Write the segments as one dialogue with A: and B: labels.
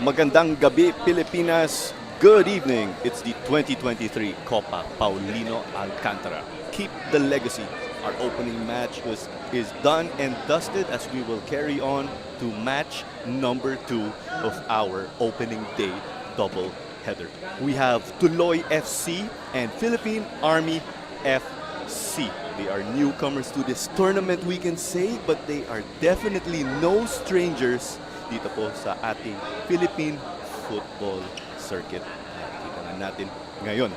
A: Magandang gabi, Pilipinas. Good evening. It's the 2023 Copa Paulino Alcantara. Keep the legacy. Our opening match is done and dusted as we will carry on to match number 2 of our opening day double header. We have Tuloy FC and Philippine Army FC. They are newcomers to this tournament, we can say, but they are definitely no strangers dito po sa ating Philippine football circuit. Kita na natin ngayon.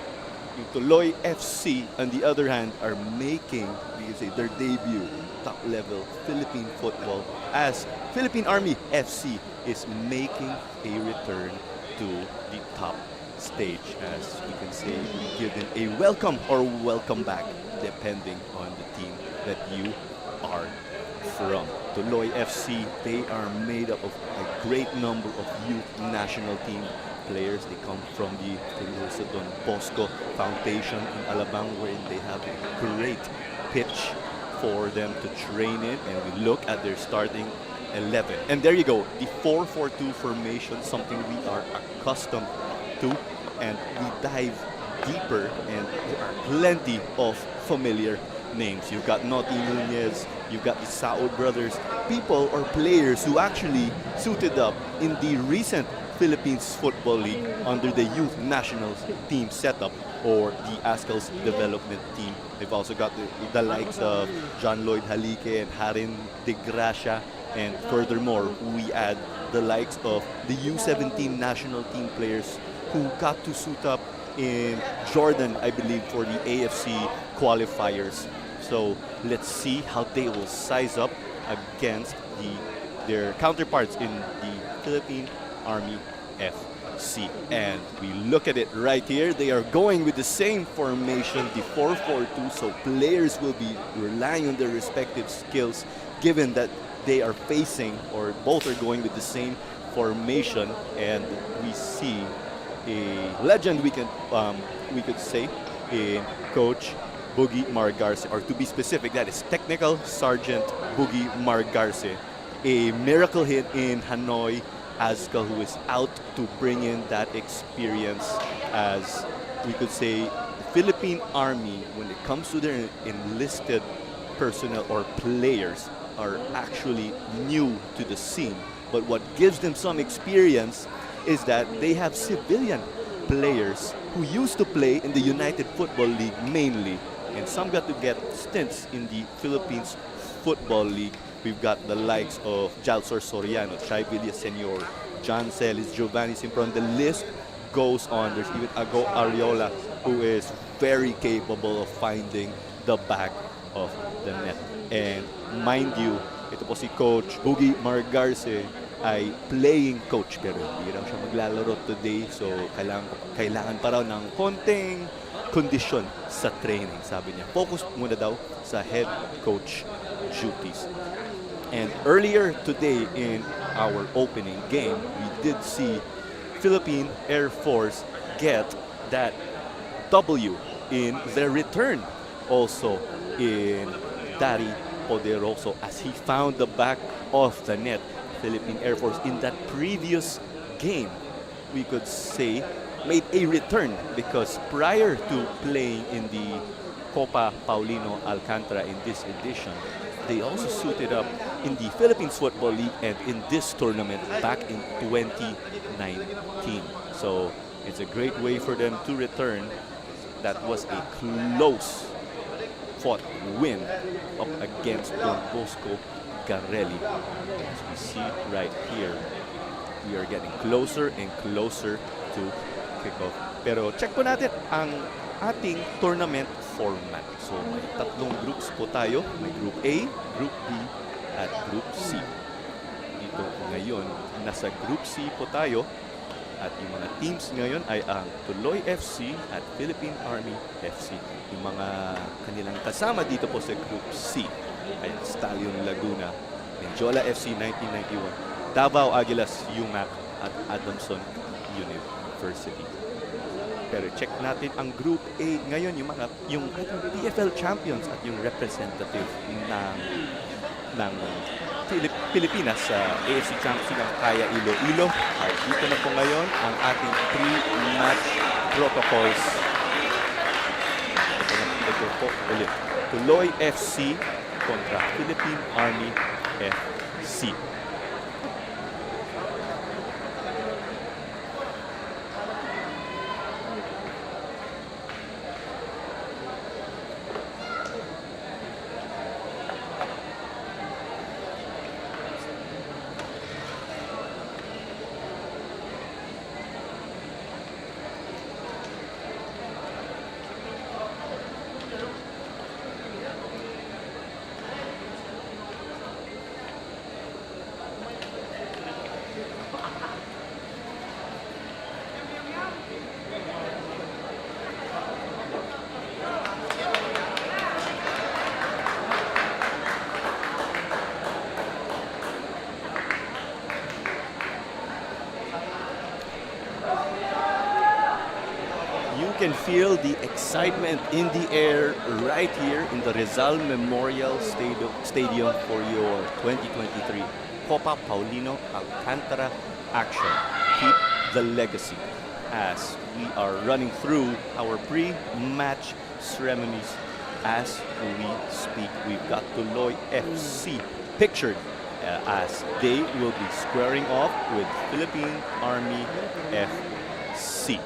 A: Yung Tuloy FC, on the other hand, are making, we can say, their debut top-level Philippine football as Philippine Army FC is making a return to the top stage. As we can say, we give them a welcome or welcome back, depending on the team that you are from. Tuloy FC, they are made up of a great number of youth national team players. They come from the Don Bosco Foundation in Alabang, where they have a great pitch for them to train in. And we look at their starting 11. And there you go, the 4-4-2 formation, something we are accustomed to. And we dive deeper, and there are plenty of familiar names. You've got Noti Nunez, you've got the Saud brothers, people or players who actually suited up in the recent Philippines Football League under the Youth Nationals team setup or the ASCAL's development team. They've also got the likes of John Lloyd Halique and Harin De Gracia, and furthermore, we add the likes of the U17 national team players who got to suit up in Jordan, I believe, for the AFC qualifiers. So let's see how they will size up against their counterparts in the Philippine Army FC. And we look at it right here. They are going with the same formation, the 4-4-2. So players will be relying on their respective skills, given that they are facing, or both are going with the same formation. And we see a legend, we could say, in Coach Boogie Margarce, or to be specific, that is Technical Sergeant Boogie Margarce, a miracle hit in Hanoi, ASCA, who is out to bring in that experience. As we could say, the Philippine Army, when it comes to their enlisted personnel or players, are actually new to the scene. But what gives them some experience is that they have civilian players who used to play in the United Football League mainly, and some got to get stints in the Philippines Football League. We've got the likes of Jalsor Soriano, Chai Villasenor, John Celis, Giovanni Simpron. The list goes on. There's even Ago Ariola, who is very capable of finding the back of the net. And mind you, ito po si Coach Boogie Margarce ay playing coach, pero hindi raw siya maglalaro today. So kailangan pa raw ng konting kondisyon sa training, sabi niya. Focus muna daw sa head coach duties. And earlier today in our opening game, we did see Philippine Air Force get that W in their return also in Dari Poderoso, as he found the back of the net. Philippine Air Force in that previous game, we could say, made a return, because prior to playing in the Copa Paulino Alcantara in this edition, they also suited up in the Philippines Football League and in this tournament back in 2019. So it's a great way for them to return. That was a close fought win up against Don Bosco Garelli. As we see right here, we are getting closer and closer to kickoff. Pero check po natin ang ating tournament format. So may tatlong groups po tayo. May Group A, Group B, at Group C. Dito ngayon, nasa Group C po tayo. At yung mga teams ngayon ay ang Tuloy FC at Philippine Army FC. Yung mga kanilang kasama dito po sa Group C ay Stallion Laguna, Menjola FC 1991, Davao Aguilas UMAC, at Adamson University. Pero check natin ang Group A ngayon, yung PFL champions at yung representative ng Pilipinas sa AFC Championship ng Kaya Iloilo. At dito na po ngayon ang ating pre-match protocols. Ito po ulit. Tuloy FC kontra Philippine Army FC. You can feel the excitement in the air right here in the Rizal Memorial Stadium for your 2023 Copa Paulino Alcantara action. Keep the legacy as we are running through our pre-match ceremonies as we speak. We've got Tuloy FC pictured as they will be squaring off with Philippine Army FC.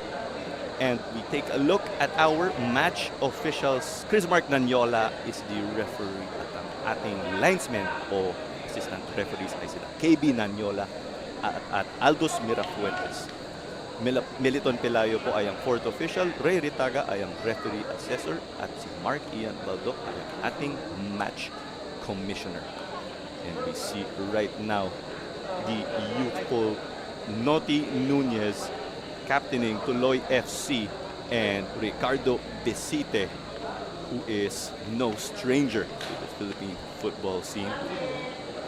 A: And we take a look at our match officials. Chris Mark Nanyola is the referee at ang ating linesman o assistant referees ay sila KB Nanyola at Aldous Mirafuentes. Militon Pelayo po ay ang fourth official, Ray Ritaga ay ang referee assessor at si Mark Ian Baldoc ay ang ating match commissioner. And we see right now the youthful Noti Nunez captaining Tuloy FC, and Ricardo Besite, who is no stranger to the Philippine football scene,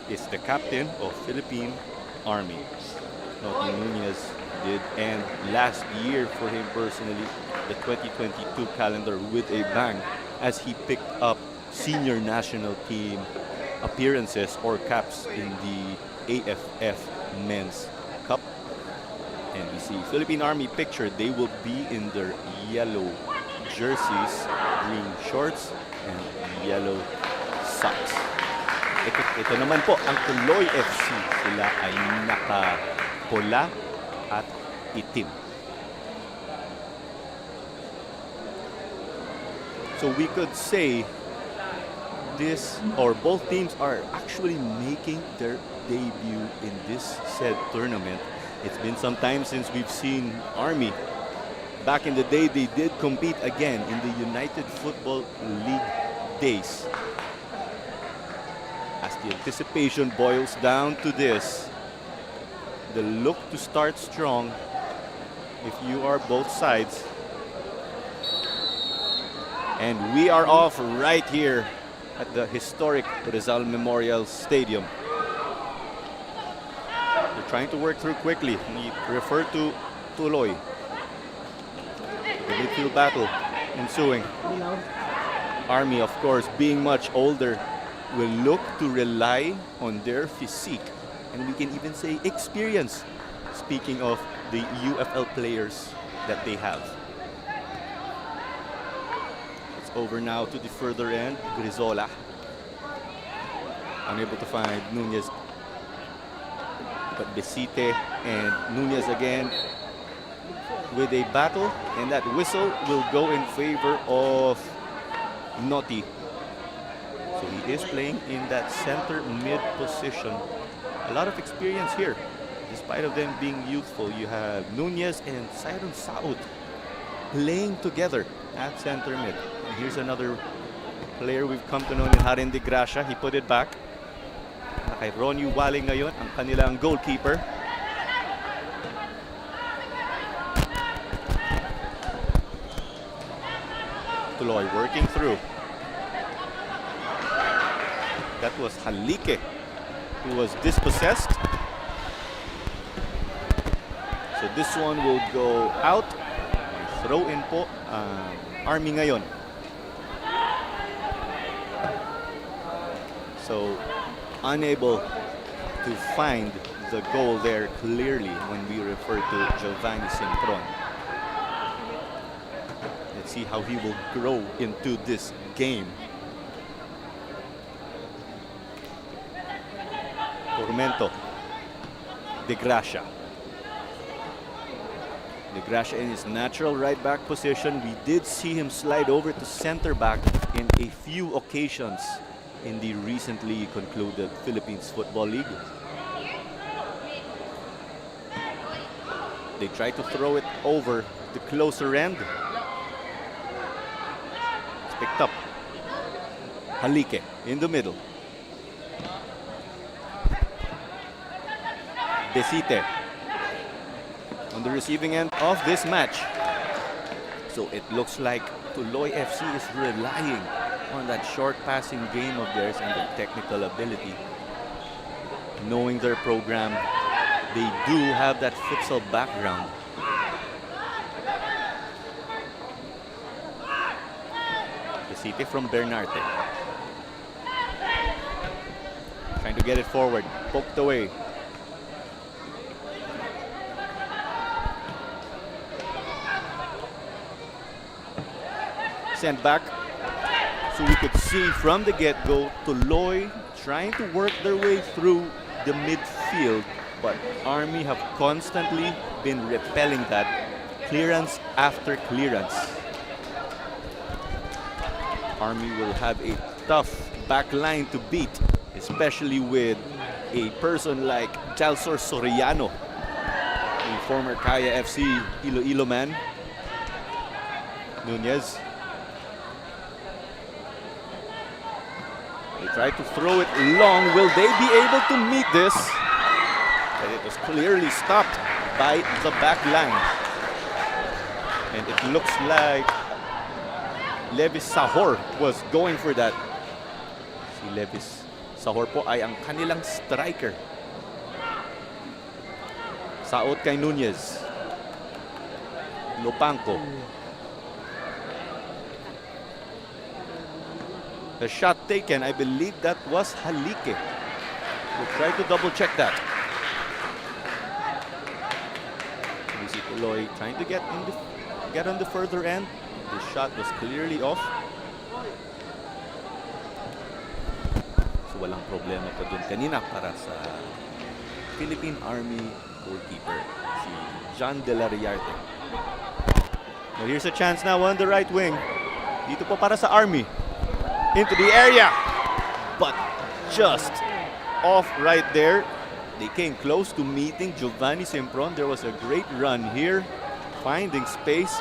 A: is the captain of Philippine Army. Noti Nunez did end last year for him personally, the 2022 calendar, with a bang as he picked up senior national team appearances or caps in the AFF Men's Cup. And we see Philippine Army pictured. They will be in their yellow jerseys, green shorts, and yellow socks. Ito naman po, ang Tuloy FC. Sila ay naka-pula at itim. So we could say this, or both teams are actually making their debut in this said tournament. It's been some time since we've seen Army. Back in the day, they did compete again in the United Football League days. As the anticipation boils down to this, the look to start strong if you are both sides. And we are off right here at the historic Rizal Memorial Stadium. Trying to work through quickly. We refer to Tuloy. The midfield battle ensuing. Army, of course, being much older, will look to rely on their physique. And we can even say experience. Speaking of the UFL players that they have. It's over now to the further end. Grizola. Unable to find Nunez. But Besite and Nunez again with a battle, and that whistle will go in favor of Noti. So he is playing in that center mid position. A lot of experience here. Despite of them being youthful, you have Nunez and Siron Saud playing together at center mid. And here's another player we've come to know in Harin de Gracia. He put it back. Kay Ronnie Waling ngayon, ang kanilang goalkeeper. Tuloy working through. That was Halike, who was dispossessed. So this one will go out. Throw in po Army ngayon. So unable to find the goal there clearly when we refer to Giovanni Simpron. Let's see how he will grow into this game. Tormento. De Gracia. De Gracia in his natural right back position. We did see him slide over to center back in a few occasions in the recently concluded Philippines Football League. They try to throw it over the closer end. It's picked up. Halike in the middle. Besite on the receiving end of this match. So it looks like Tuloy FC is relying on that short passing game of theirs and their technical ability. Knowing their program, they do have that futsal background. Besite from Bernarte. Trying to get it forward, poked away. Sent back, so we could see from the get-go Tuloy trying to work their way through the midfield, but Army have constantly been repelling that clearance after clearance. Army will have a tough back line to beat, especially with a person like Jalsor Soriano, a former Kaya FC Iloilo man. Nunez. They try to throw it long. Will they be able to meet this? But it was clearly stopped by the back line. And it looks like Levis Sahor was going for that. Si Levis Sahor po ay ang kanilang striker. Saot kay Nunez. Lopanco. The shot taken, I believe that was Halike. We'll try to double check that. We see Tuloy trying to get on the further end. The shot was clearly off. So walang problema pa dun kanina para sa Philippine Army goalkeeper, si John De La Riarte. Now here's a chance now on the right wing. Dito po para sa Army. Into the area, but just off right there. They came close to meeting Giovanni Simpron. There was a great run here, finding space.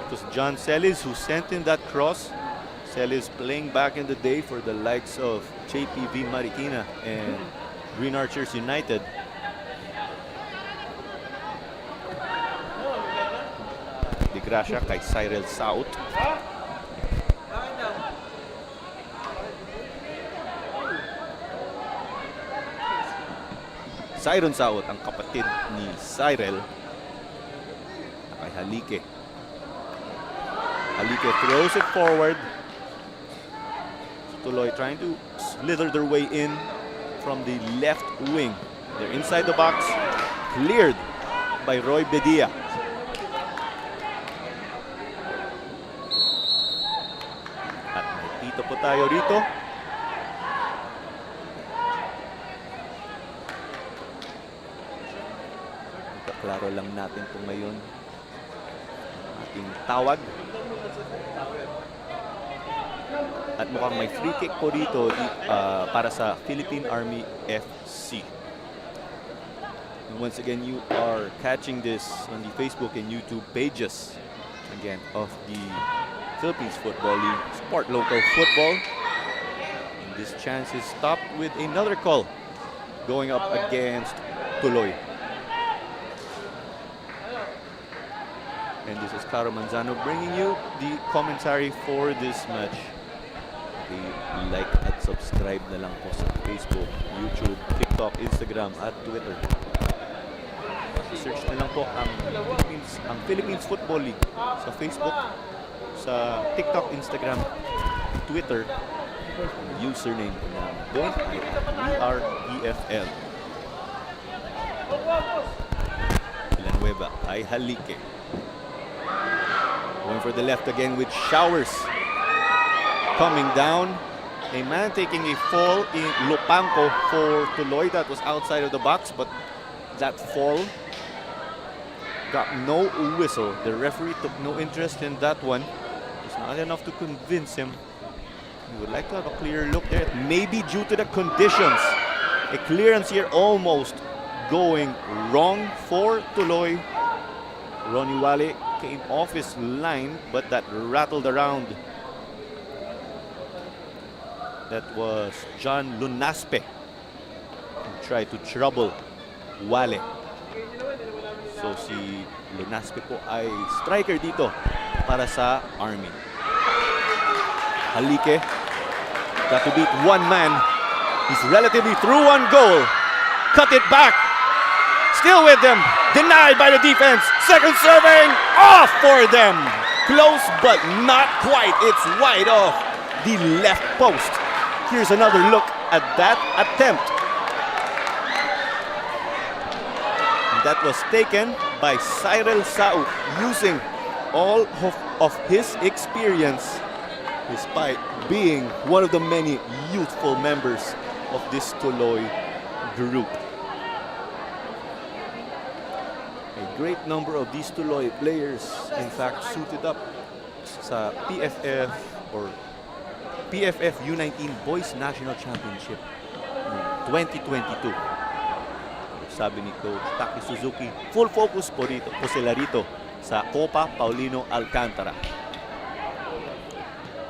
A: It was John Celis who sent in that cross. Celis playing back in the day for the likes of JPV Marikina and Green Archers United. De Gracia kay Cyril Saut. Siron Saot, ang kapatid ni Cyril, kay Halike. Halike throws it forward. Tuloy trying to slither their way in from the left wing. They're inside the box, cleared by Roy Bedia. At may tito po tayo rito. Klaro lang natin po ngayon ating tawag. At mukhang may free kick po dito para sa Philippine Army FC. And once again, you are catching this on the Facebook and YouTube pages again of the Philippines Football League, Sport Local Football. And this chance is stopped with another call going up against Tuloy. And this is Claro Manzano bringing you the commentary for this match. Okay, like at subscribe na lang po sa Facebook, YouTube, TikTok, Instagram at Twitter. Search na lang po ang Philippines Football League sa Facebook, sa TikTok, Instagram, Twitter, Username ng doon ay WeArePFL. Villanueva ay Halike. Going for the left again with Showers. Coming down. A man taking a fall in Lopanco for Tuloy. That was outside of the box, but that fall got no whistle. The referee took no interest in that one. It's not enough to convince him. He would like to have a clear look there. Maybe due to the conditions. A clearance here almost going wrong for Tuloy. Ronnie Wale came off his line, but that rattled around. That was John Lunaspe who tried to trouble Wale. So si Lunaspe po ay striker dito para sa Army. Halike got to beat one man. He's relatively through on goal. Cut it back. Still with them. Denied by the defense. Second serving. Off for them. Close but not quite. It's wide off the left post. Here's another look at that attempt. That was taken by Cyril Sauk using all of his experience despite being one of the many youthful members of this Tuloy group. A great number of these Tuloy players in fact suited up sa PFF or PFF U19 Boys National Championship 2022. Sabi ni Coach Taki Suzuki, full focus po sila rito sa Copa Paulino Alcantara.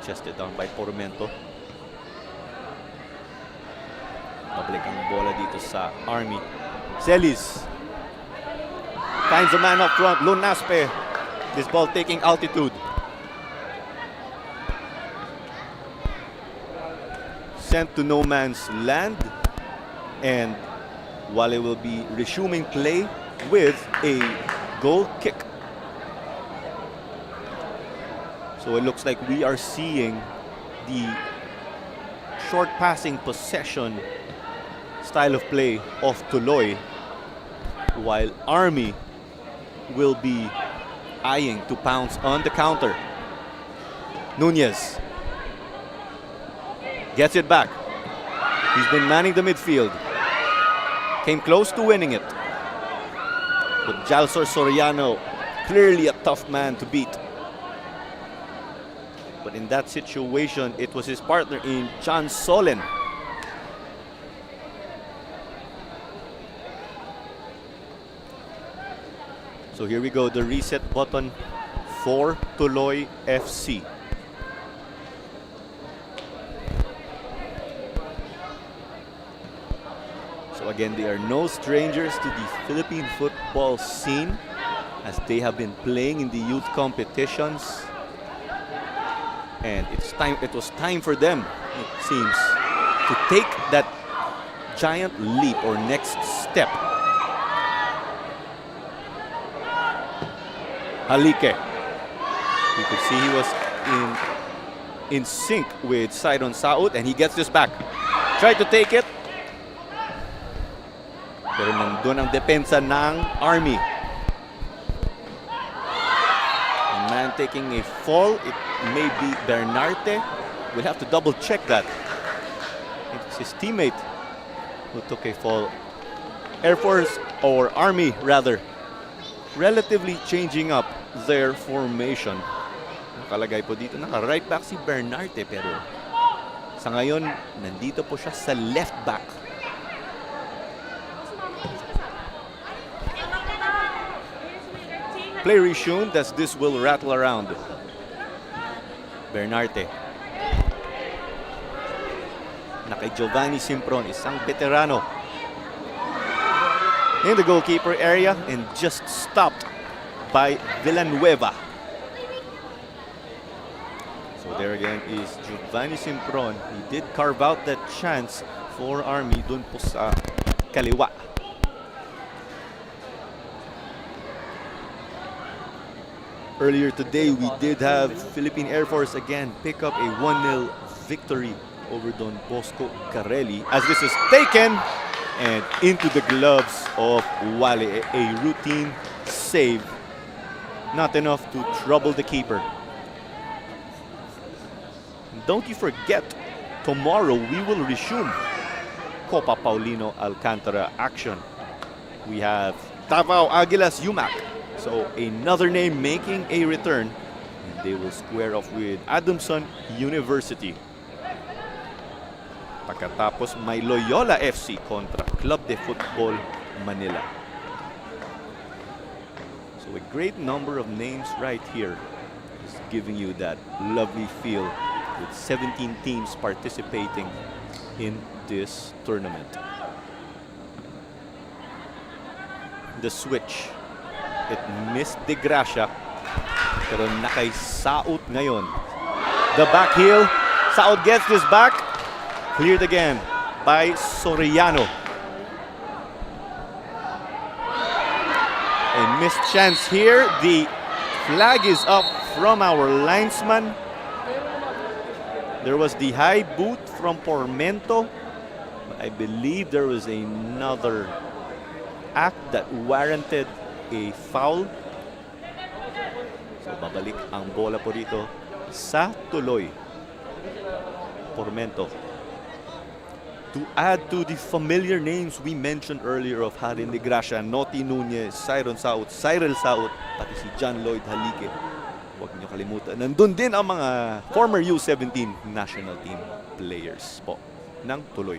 A: Chested down by Pormento. Pabalik ang bola dito sa Army. Celis finds a man up front, Lunaspe. This ball taking altitude. Sent to no man's land, and Wale will be resuming play with a goal kick. So it looks like we are seeing the short passing possession style of play of Tuloy, while Army will be eyeing to pounce on the counter. Nunez gets it back. He's been manning the midfield. Came close to winning it. But Jalsor Soriano, clearly a tough man to beat. But in that situation, it was his partner in John Solen. So here we go, the reset button for Tuloy FC. So again, they are no strangers to the Philippine football scene, as they have been playing in the youth competitions. And it was time for them, it seems, to take that giant leap or next step. Halike. You could see he was in sync with Sidon Saud, and he gets this back. Tried to take it. Pero nandun ang depensa ng Army. A man taking a fall. It may be Bernarte. We'll have to double check that. It's his teammate who took a fall. Air Force, or Army rather, relatively changing up their formation. Nakalagay po dito, naka-right back si Bernarte, pero sa ngayon, nandito po siya sa left back. Play resumed as this will rattle around. Bernarte. Na kay Giovanni Simpron, isang veterano. In the goalkeeper area and just stopped by Villanueva. So there again is Giovanni Simpron. He did carve out that chance for Army dun po sa kaliwa. Earlier today, we did have Philippine Air Force again pick up a 1-0 victory over Don Bosco Carelli as this is taken and into the gloves of Wale. A routine save, not enough to trouble the keeper. Don't you forget, tomorrow we will resume Copa Paulino Alcantara action. We have Davao Aguilas Yumac. So another name making a return. And they will square off with Adamson University. Pagkatapos may Loyola FC kontra Club de Football Manila. So a great number of names right here is giving you that lovely feel with 17 teams participating in this tournament. The switch, it missed De Gracia, pero nakaisaot ngayon. The back heel, Saot gets this back, cleared again by Soriano. A missed chance here. The flag is up from our linesman. There was the high boot from Pormento. I believe there was another act that warranted a foul. So babalik ang bola po dito sa Tuloy. Pormento. To add to the familiar names we mentioned earlier of Harin De Gracia, Noti Nunez, Cyril Saot, pati si John Lloyd Halique. Huwag niyo kalimutan. Nandun din ang mga former U17 national team players po ng Tuloy.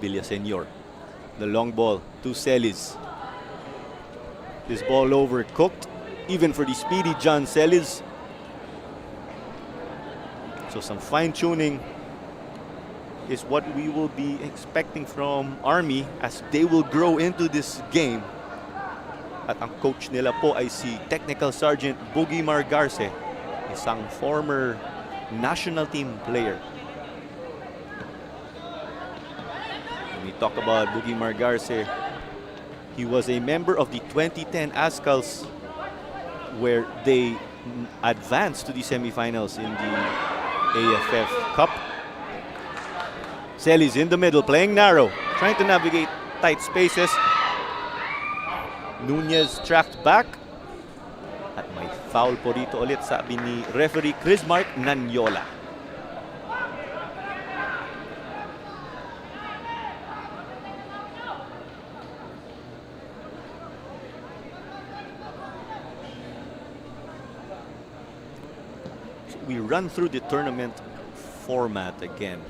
A: Villaseñor. The long ball to Celis. This ball overcooked, even for the speedy John Celis. So some fine-tuning is what we will be expecting from Army as they will grow into this game. At ang coach nila po ay si Technical Sergeant Boogie Margarce, isang former national team player. When we talk about Boogie Margarce, he was a member of the 2010 ASCALs where they advanced to the semifinals in the AFF Cup. Celis in the middle, playing narrow, trying to navigate tight spaces. Nunez tracked back. At may foul po dito ulit, sabi ni referee Chris Mark Nanyola. So we run through the tournament format again.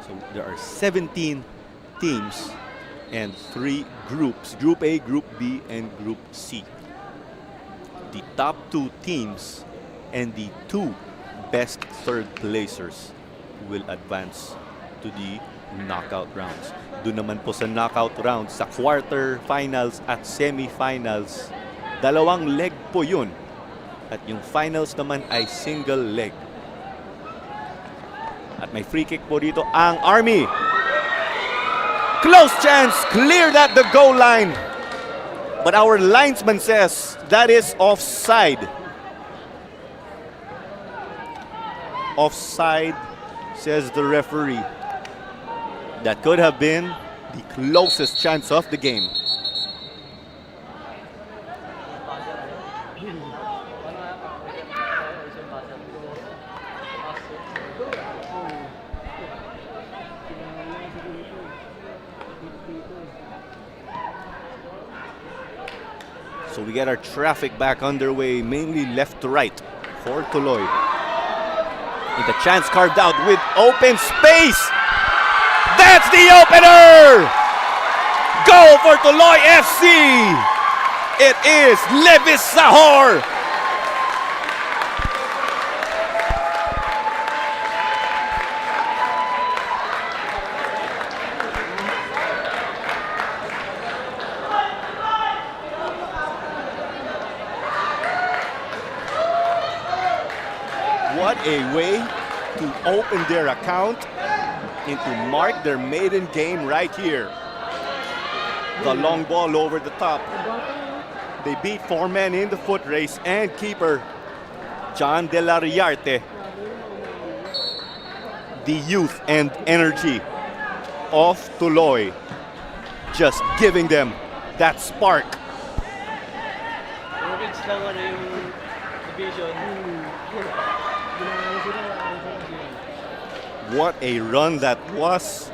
A: So there are 17 teams and 3 groups, Group A, Group B, and Group C. The top 2 teams and the 2 best third placers will advance to the knockout rounds. Doon naman po sa knockout rounds, sa quarter-finals at semi-finals, 2 leg po yun. At yung finals naman ay single leg. At may free kick po dito ang Army. Close chance, cleared at the goal line. But our linesman says that is offside. Offside, says the referee. That could have been the closest chance of the game. So we get our traffic back underway, mainly left to right for Tuloy. And the chance carved out with open space. That's the opener! Goal for Tuloy FC! It is Levis Sahor! What a way to open their account and to mark their maiden game right here. The long ball over the top. They beat 4 men in the foot race, and keeper John De La Riarte, the youth and energy of Tuloy, just giving them that spark. What a run that was.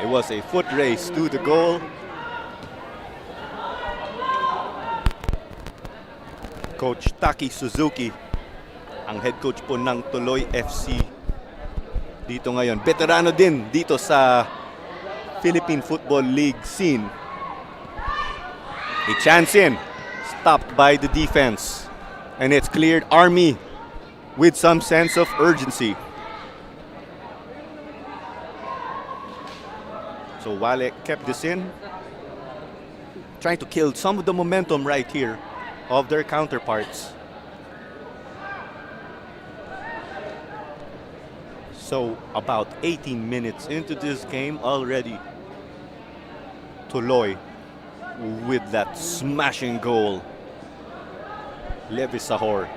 A: It was a foot race to the goal. Coach Taki Suzuki, ang head coach po ng Tuloy FC dito ngayon. Veterano din dito sa Philippine Football League scene. A chance in, stopped by the defense. And it's cleared. Army with some sense of urgency. So Wale kept this in, trying to kill some of the momentum right here of their counterparts. So about 18 minutes into this game already, Tuloy with that smashing goal. Levi Sahor,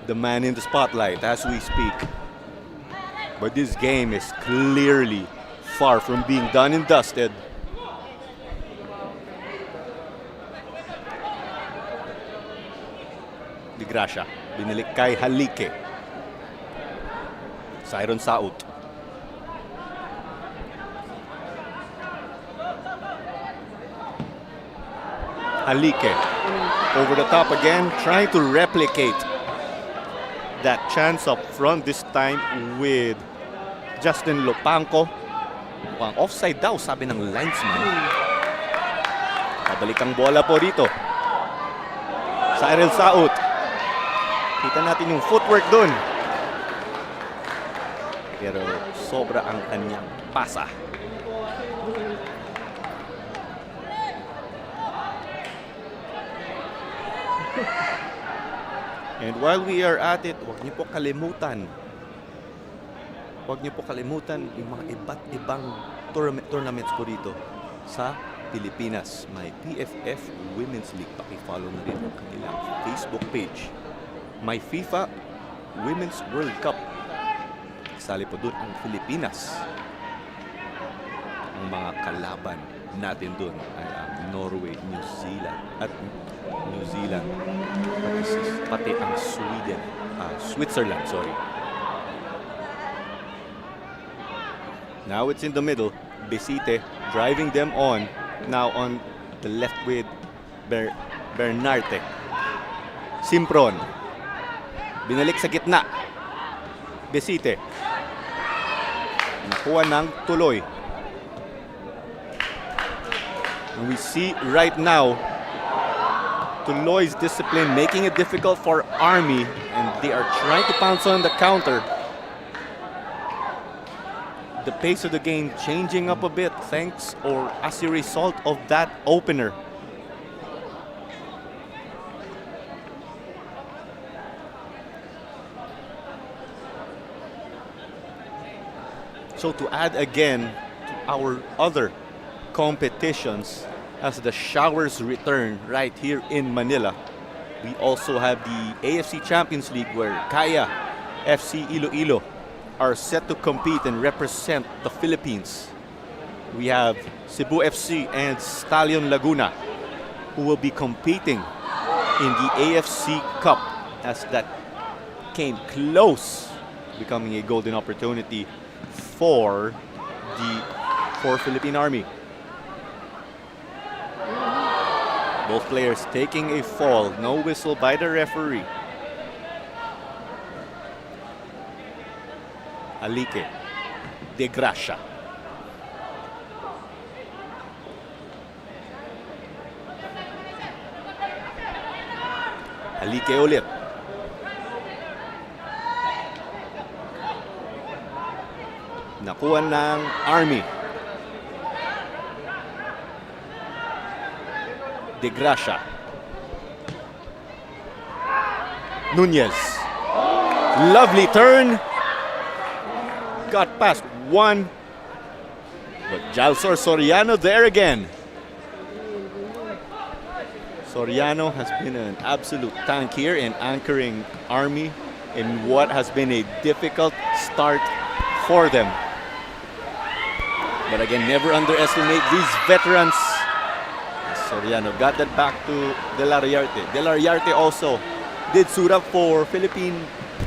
A: the man in the spotlight as we speak. But this game is clearly far from being done and dusted. Di Gracia, binalik kay Halike. Siron Saut. Halike over the top again, trying to replicate that chance up front, this time with Justin Lopanco. Mukhang offside daw, sabi ng linesman. Pabalik ang bola po dito. Cyril Saut. Kita natin yung footwork dun. Pero sobra ang kanyang pasa. And while we are at it, huwag niyo po kalimutan yung mga iba't ibang tournaments ko dito sa Pilipinas. May PFF Women's League. Paki-follow na rin ang kanilang Facebook page. May FIFA Women's World Cup. Kasali po doon ang Pilipinas. Ang mga kalaban natin doon ay ang Norway, New Zealand at New Zealand. Pati ang Switzerland, sorry. Now it's in the middle. Besite driving them on. Now on the left with Bernarte. Simpron. Binalik sa gitna. Besite. Nakuha ng Tuloy. And we see right now Tuloy's discipline making it difficult for Army, and they are trying to pounce on the counter. The pace of the game changing up a bit thanks or as a result of that opener. So to add again to our other competitions, as the showers return right here in Manila, we also have the AFC Champions League where Kaya FC Iloilo are set to compete and represent the Philippines. We have Cebu FC and Stallion Laguna who will be competing in the AFC Cup, as that came close becoming a golden opportunity for Philippine Army. Both players taking a fall, no whistle by the referee. Alike, De Gracia. Alike ulit. Nakuha ng Army. De Gracia. Nunez. Lovely turn. Got past one. But Jalsor Soriano there again. Soriano has been an absolute tank here in anchoring Army in what has been a difficult start for them. But again, never underestimate these veterans. Soriano got that back to De La Riarte. De La Riarte also did suit up for Philippine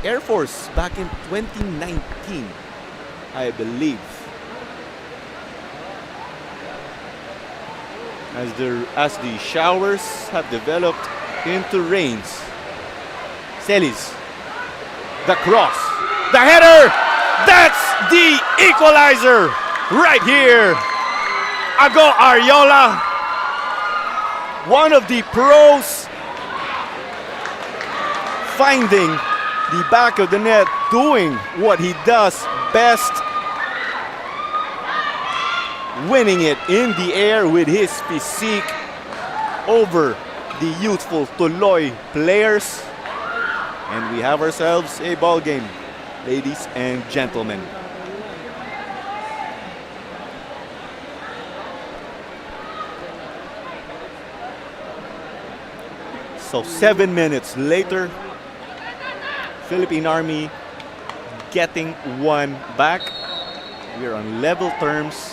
A: Air Force back in 2019, I believe. As the showers have developed into rains. Celis, the cross, the header, that's the equalizer right here. Ago Ariola, one of the pros, finding the back of the net, doing what he does best, winning it in the air with his physique over the youthful Tuloy players. And we have ourselves a ball game, ladies and gentlemen. So 7 minutes later, Philippine Army getting one back. We are on level terms.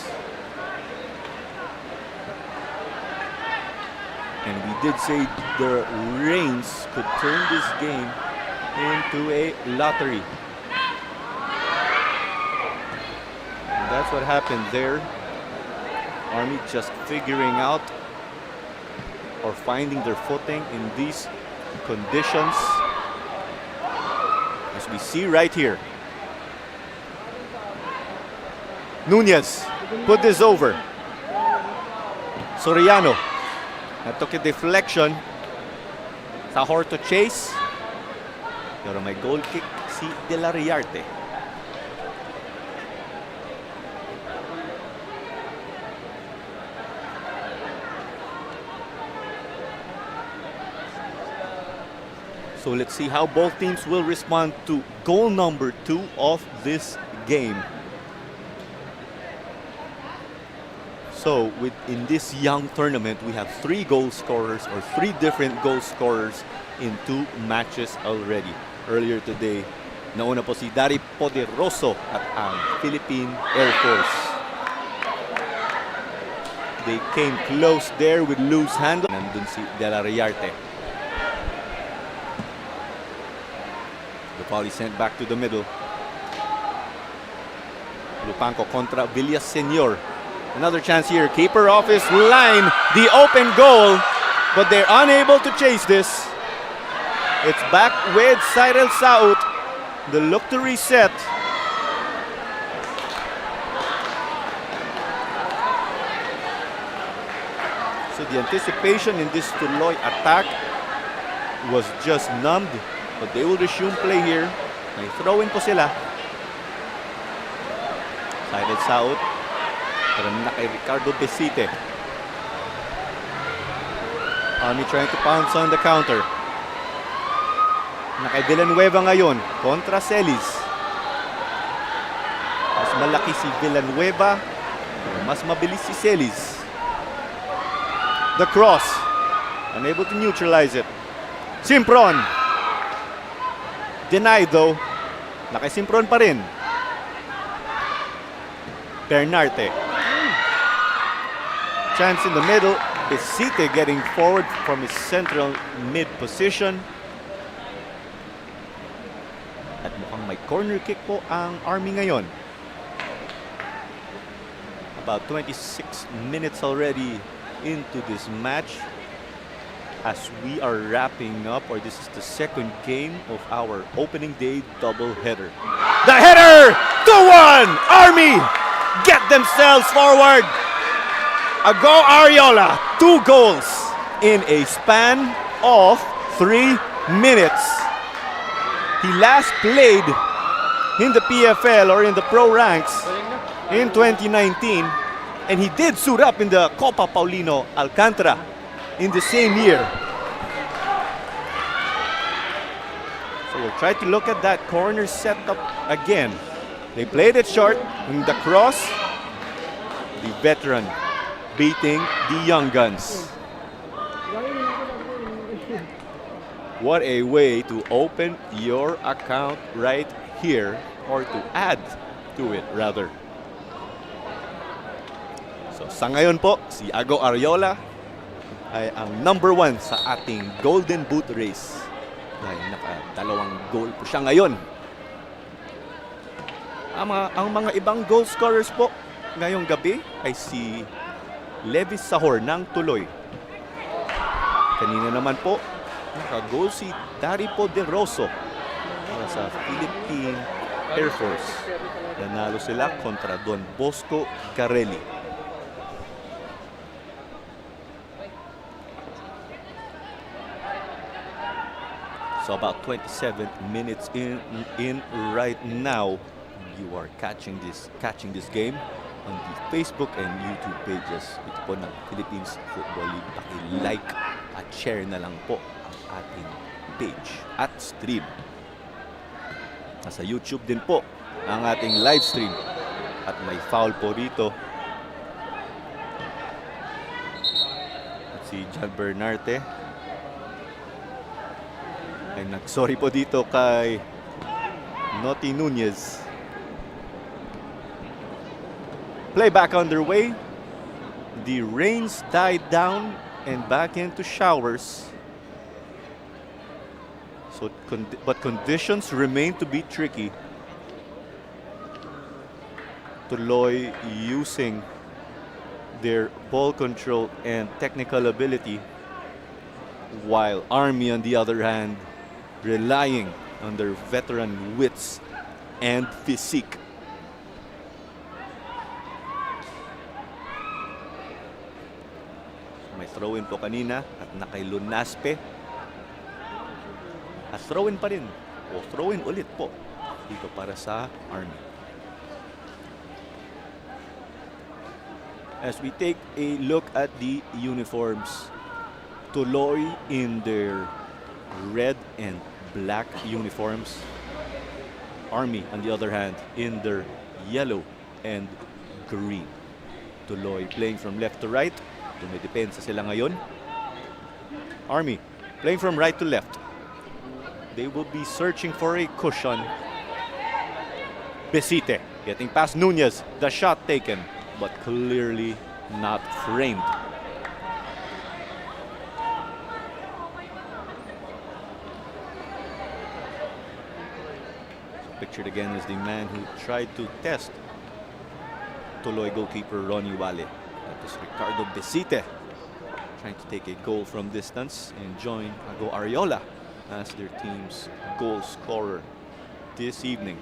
A: And we did say the rains could turn this game into a lottery. And that's what happened there. Army just figuring out or finding their footing in these conditions. As we see right here. Nunez put this over. Soriano. That took a deflection. Sahor to chase. Pero may goal kick si De La Riarte. So let's see how both teams will respond to goal number 2 of this game. So in this young tournament, we have 3 goal scorers or 3 different goal scorers in 2 matches already. Earlier today, nauna po si Dari Poderoso at ang Philippine Air Force. They came close there with loose handle. Nandun si De La Riarte. The volley sent back to the middle. Lupanco contra Villaseñor. Another chance here. Keeper off his line. The open goal. But they're unable to chase this. It's back with Cyril Saut. The look to reset. So the anticipation in this Tuloy attack was just numbed. But they will resume play here. May throw-in po sila. Cyril Saut. Pero na kay Ricardo Besite. Army trying to pounce on the counter. Na kay Villanueva ngayon kontra Celis. Mas malaki si Villanueva. Mas mabilis si Celis. The cross. Unable to neutralize it. Simpron. Denied though. Na kay Simpron pa rin. Bernarte. Chance in the middle. Besite getting forward from his central mid position. At mukhang may corner kick po ang Army ngayon. About 26 minutes already into this match. As we are wrapping up, or this is the second game of our opening day doubleheader. The header! 2-1! Army get themselves forward. Ago Ariola, 2 goals in a span of 3 minutes. He last played in the PFL or in the pro ranks in 2019, and he did suit up in the Copa Paulino Alcantara in the same year. So we'll try to look at that corner setup again. They played it short in the cross. The veteran beating the young guns. What a way to open your account right here, or to add to it rather. So sa ngayon po, si Ago Ariola ay ang number 1 sa ating Golden Boot race. Dahil naka-2 goal po siya ngayon. Ang mga ibang goal scorers po ngayong gabi ay si Levis Sahor ng Tuloy. Kanina naman po, naka-goal si Daripo De Rosso para sa Philippine Air Force. Nanalo sila kontra Don Bosco Carelli. So about 27 minutes in right now, you are catching this game on the Facebook and YouTube pages ito po ng Philippines Football League. Paki-like at share na lang po ang ating page at stream. Nasa YouTube din po ang ating live stream. At may foul po rito. At si John Bernarte ay nagsorry po dito kay Noti Nunez. Play back underway. The rains died down and back into showers. But conditions remain to be tricky. Tuloy using their ball control and technical ability, while Army on the other hand relying on their veteran wits and physique. May throw-in po kanina at nakailunaspe. At throw-in pa rin. O throw-in ulit po dito para sa Army. As we take a look at the uniforms, Tuloy in their red and black uniforms. Army, on the other hand, in their yellow and green. Tuloy playing from left to right. Dumidepensa sila ngayon. Army playing from right to left. They will be searching for a cushion. Besite getting past Nunez. The shot taken, but clearly not framed. Pictured again is the man who tried to test Tuloy goalkeeper Ronnie Wale. That is Ricardo Besite, trying to take a goal from distance and join Ago Ariola as their team's goal scorer this evening.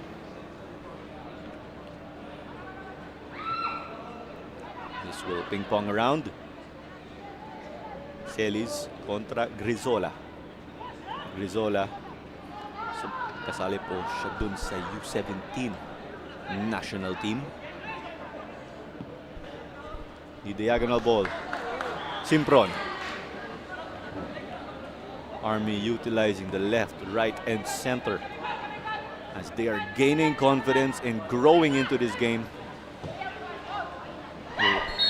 A: This will ping pong around. Celis kontra Grizola. Grizola, kasali po siya dun sa U17 national team. The diagonal ball. Simpron. Army utilizing the left, right, and center as they are gaining confidence and growing into this game.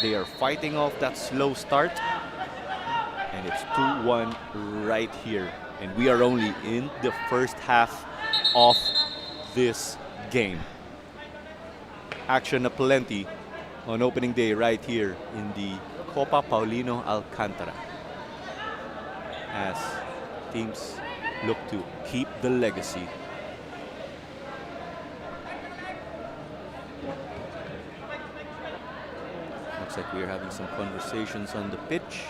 A: They are fighting off that slow start. And it's 2-1 right here. And we are only in the first half of this game. Action aplenty on opening day right here in the Copa Paulino Alcantara, as teams look to keep the legacy. Looks like we are having some conversations on the pitch.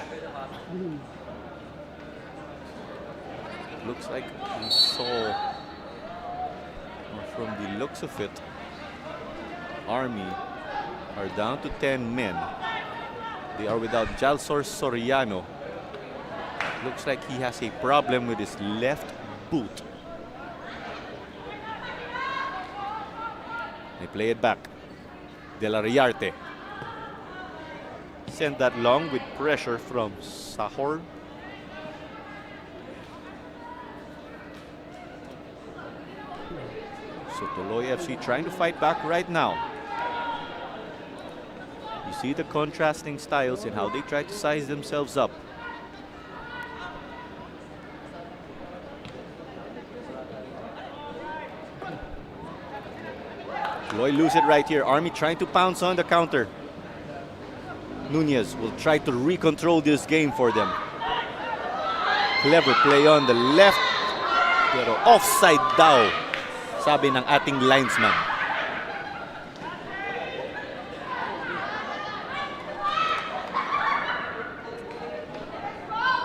A: Looks like we saw, or from the looks of it, Army are down to 10 men. They are without Jalsor Soriano. Looks like he has a problem with his left boot. They play it back. De La Riarte. Sent that long with pressure from Sahor. So Tuloy FC trying to fight back right now. You see the contrasting styles and how they try to size themselves up. Tuloy lose it right here. Army trying to pounce on the counter. Nunez will try to recontrol this game for them. Clever play on the left. Pero offside daw, sabi ng ating linesman.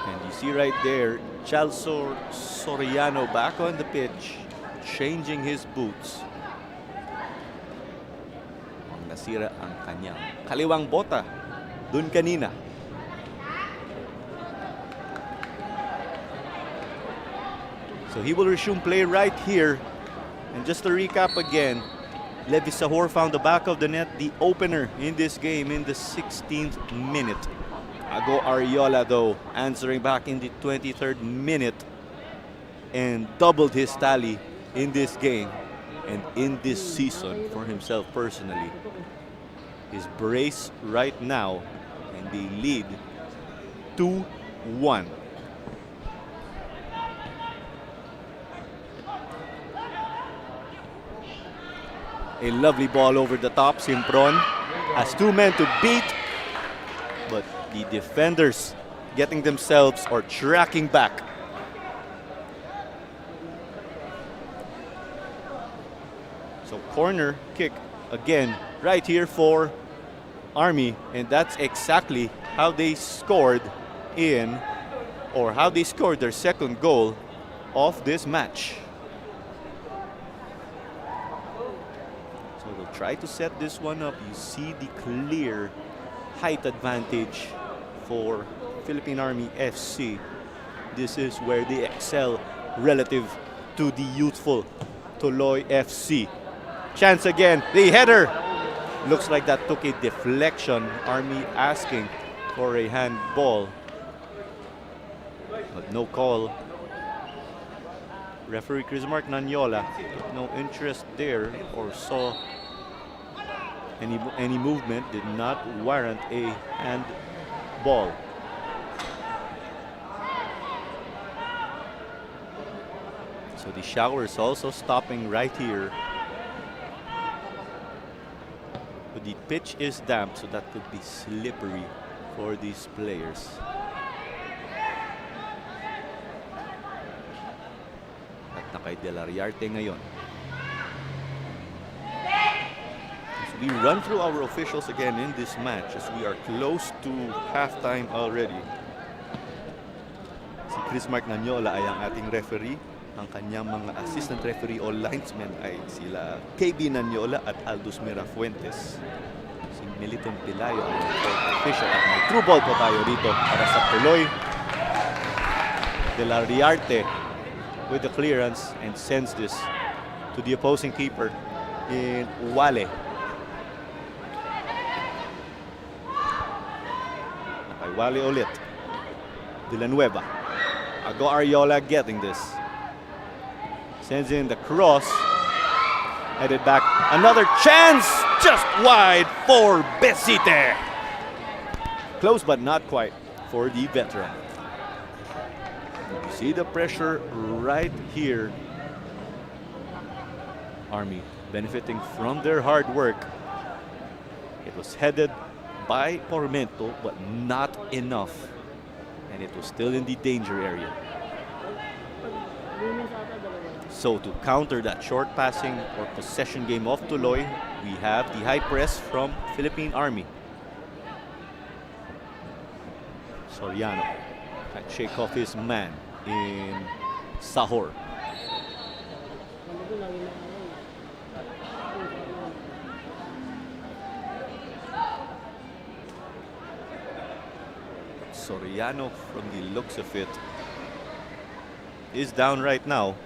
A: And you see right there, Chalsor Soriano back on the pitch, changing his boots. Nasira ang kanyang kaliwang bota dun kanina. So he will resume play right here. And just to recap again, Levi Sahor found the back of the net, the opener in this game in the 16th minute. Ago Ariola, though, answering back in the 23rd minute and doubled his tally in this game and in this season for himself personally. His brace right now, and they lead 2-1. A lovely ball over the top. Simpron has two men to beat, but the defenders getting themselves or tracking back. So corner kick again right here for Army, and that's exactly how they scored how they scored their second goal of this match. So they'll try to set this one up. You see the clear height advantage for Philippine Army FC. This is where they excel relative to the youthful Tuloy FC. Chance again, the header. Looks like that took a deflection. Army asking for a handball, but no call. Referee Crismark Nanyola took no interest there or saw any movement, did not warrant a handball. So the shower is also stopping right here. But the pitch is damp, so that could be slippery for these players. At nakay De La Riarte ngayon. So we run through our officials again in this match as we are close to halftime already. Si Crismark Nanyola ay ang ating referee. Ang kanyang mga assistant referee o linesmen ay sila KB Nanyola at Aldous Mirafuentes. Si Militon Pilayo ang fourth official at may true ball po tayo dito para sa Tuloy. De La Riarte with the clearance and sends this to the opposing keeper in Wale. Nakay Wale ulit. Villanueva. Ago Ariola getting this. Sends in the cross. Headed back. Another chance. Just wide for Besite. Close but not quite for the veteran. You see the pressure right here. Army benefiting from their hard work. It was headed by Pormento, but not enough. And it was still in the danger area. So to counter that short passing or possession game of Tuloy, we have the high press from Philippine Army. Soriano can shake off his man in Sahor. Soriano, from the looks of it, is down right now.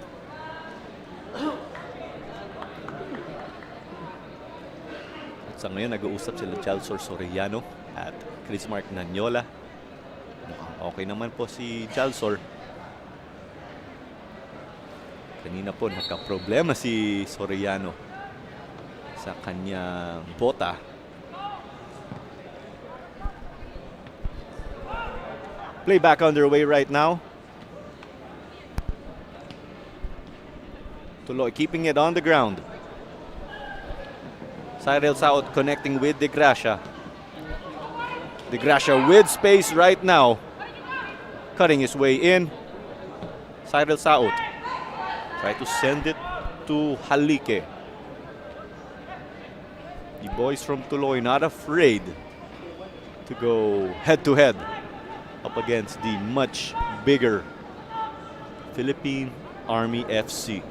A: At sa ngayon, nag-uusap sila Chalsor Soriano at Crismark Nanyola. Okay naman po si Chalsor. Kanina po nagka-problema si Soriano sa kanyang bota. Play back underway right now. Tuloy keeping it on the ground. Cyril Saot connecting with De Gracia. De Gracia with space right now. Cutting his way in. Cyril Saot. Try to send it to Halike. The boys from Tuloy not afraid to go head-to-head up against the much bigger Philippine Army FC.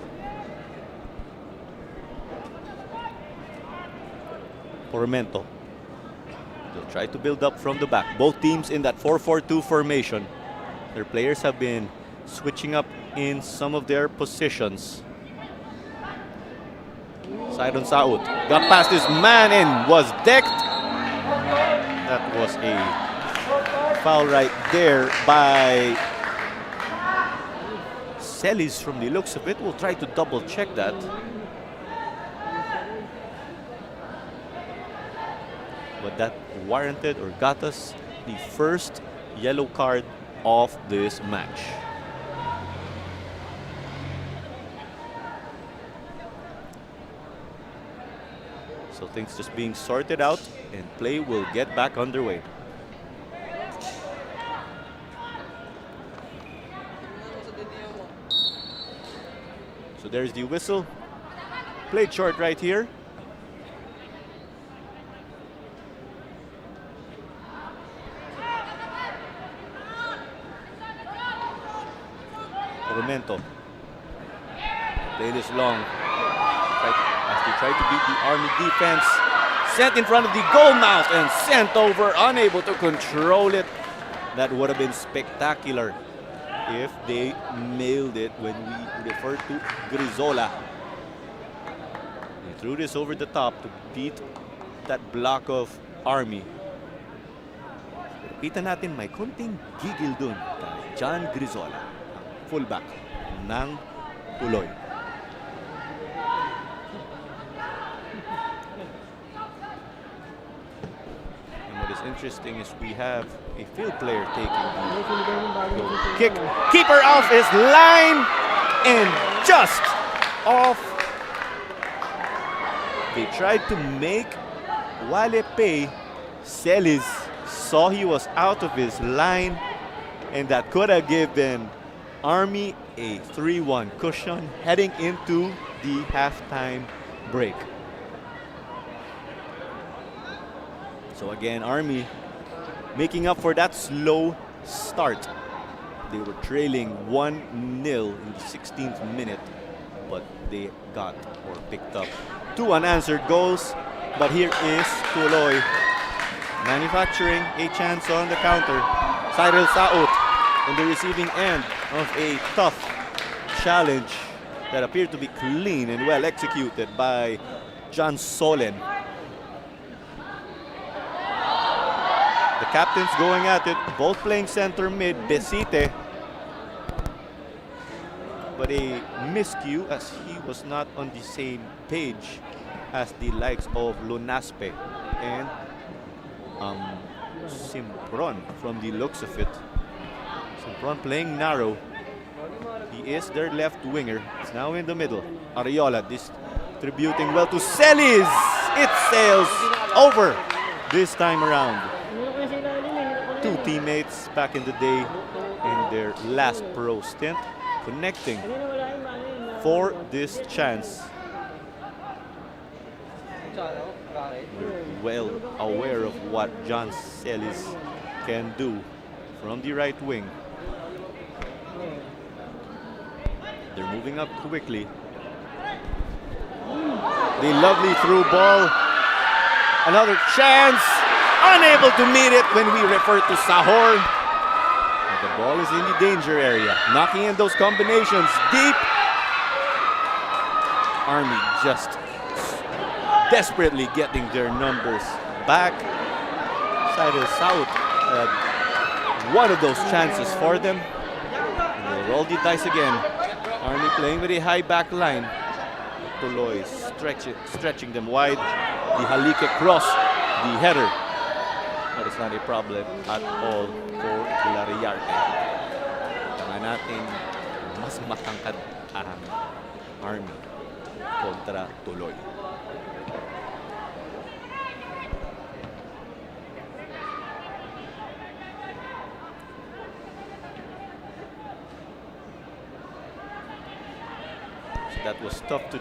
A: Pormento. They'll try to build up from the back. Both teams in that 4-4-2 formation. Their players have been switching up in some of their positions. Sidon Saud got past his man and was decked. That was a foul right there by Celis from the looks of it. We'll try to double check that. But that warranted or got us the first yellow card of this match. So things just being sorted out and play will get back underway. So there's the whistle. Played short right here. Pormento. Play this long. As they try to beat the Army defense. Sent in front of the goal mouth and sent over, unable to control it. That would have been spectacular if they nailed it when we refer to Grizola. They threw this over the top to beat that block of Army. Kita natin may konting gigil dun kay John Grizola, fullback ng Tuloy. And what is interesting is we have a field player taking the kick. Keeper off his line and just off. They tried to make Wale pay. Celis saw he was out of his line, and that could have given Army a 3-1 cushion heading into the halftime break. So again, Army making up for that slow start. They were trailing 1-0 in the 16th minute, but they got or picked up 2 unanswered goals. But here is Tuloy manufacturing a chance on the counter. Cyril Saot on the receiving end of a tough challenge that appeared to be clean and well executed by John Solen. The captains going at it, both playing center mid. Besite, but a miscue as he was not on the same page as the likes of Lunaspe and Simpron from the looks of it. Simpron playing narrow. He is their left winger. It's now in the middle. Ariola distributing well to Celis. It sails over this time around. 2 teammates back in the day in their last pro stint connecting for this chance. We're well aware of what John Celis can do from the right wing. They're moving up quickly. The lovely through ball. Another chance. Unable to meet it when we refer to Sahor. And the ball is in the danger area. Knocking in those combinations deep. Army just desperately getting their numbers back. Cyril South had one of those chances for them. And they'll roll the dice again. Army playing with a high back line. Tuloy stretching them wide. The Halike cross, the header. But it's not a problem at all for Lariarte. Tama natin, mas matangkad ang Army kontra Tuloy. That was tough to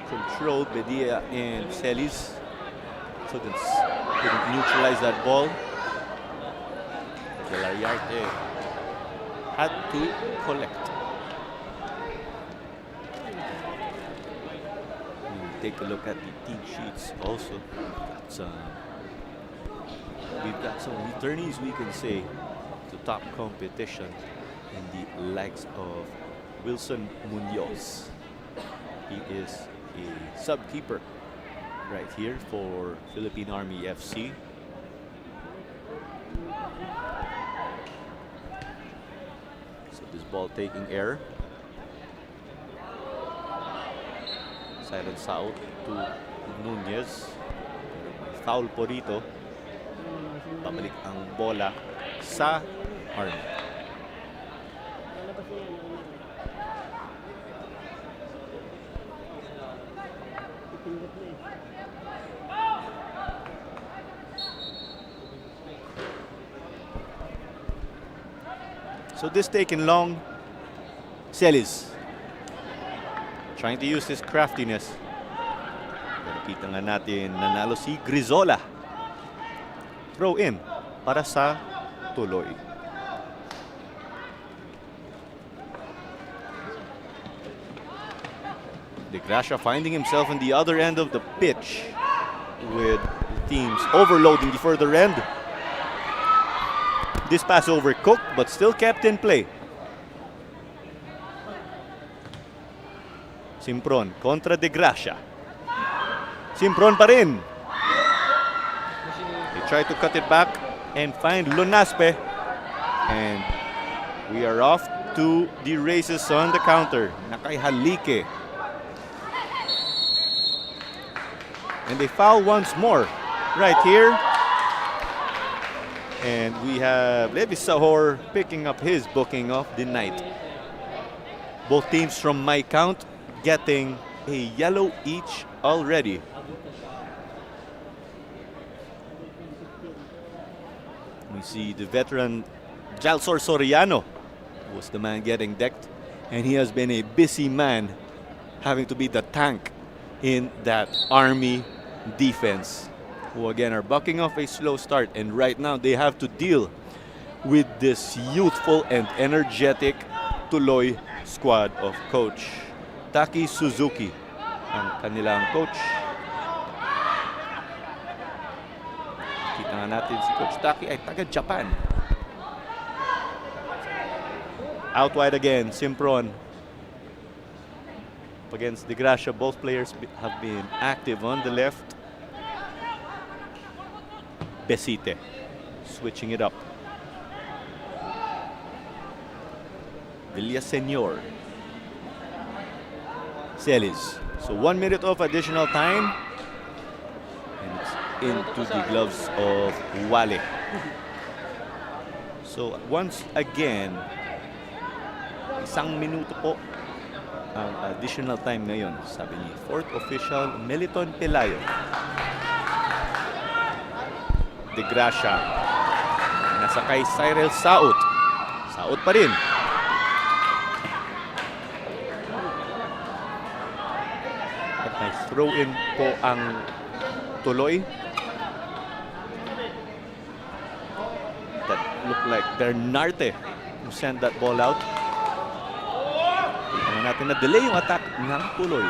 A: control. Bedia and Celis couldn't neutralize that ball. Galariarte had to collect. Take a look at the team sheets also. We've got some returnees, we can say, to top competition in the likes of Wilson Munoz. He is a sub-keeper right here for Philippine Army FC. So this ball taking error. Silence out to Nunez. Foul po rito. Pabalik ang bola sa Army. So this taken long. Celis trying to use his craftiness. Nakita nga natin nanalo si Grizola. Throw in para sa Tuloy. De Gracia finding himself on the other end of the pitch with teams overloading the further end. This pass overcooked but still kept in play. Simpron kontra De Gracia. Simpron pa rin. They try to cut it back and find Lunaspe. And we are off to the races on the counter. Nakaihalike. And they foul once more right here. And we have Levi Sahor picking up his booking of the night. Both teams from my count getting a yellow each already. We see the veteran Jalsor Soriano was the man getting decked, and he has been a busy man having to be the tank in that Army defense, who again are bucking off a slow start, and right now they have to deal with this youthful and energetic Tuloy squad of Coach Taki Suzuki, ang kanilang coach. Kita nga natin si Coach Taki ay taga-Japan. Out wide again, Simpron. Against De Gracia, both players have been active on the left. Besite switching it up. Villaseñor. Celis. So 1 minute of additional time. And it's into the gloves of Wale. So once again, 1 minuto po ang additional time ngayon, sabi ni fourth official Meliton Pelayo. De Gracia. Nasa kay Cyril Saut. Saut pa rin. At may throw-in po ang Tuloy. That looked like Bernarte who sent that ball out. Tingnan natin na delay yung attack ng Tuloy.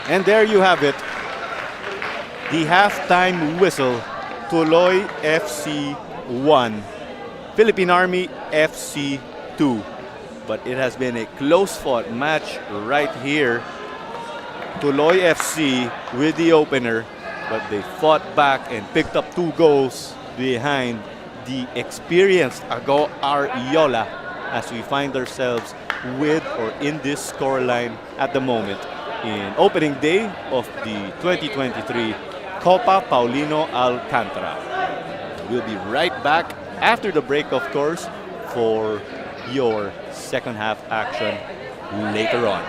A: And there you have it. The halftime whistle. Tuloy FC 1. Philippine Army FC 2. But it has been a close-fought match right here. Tuloy FC with the opener. But they fought back and picked up 2 goals behind the experienced Ago Ariola as we find ourselves with or in this scoreline at the moment in opening day of the 2023 Copa Paulino Alcantara. We'll be right back after the break, of course, for your second half action later on.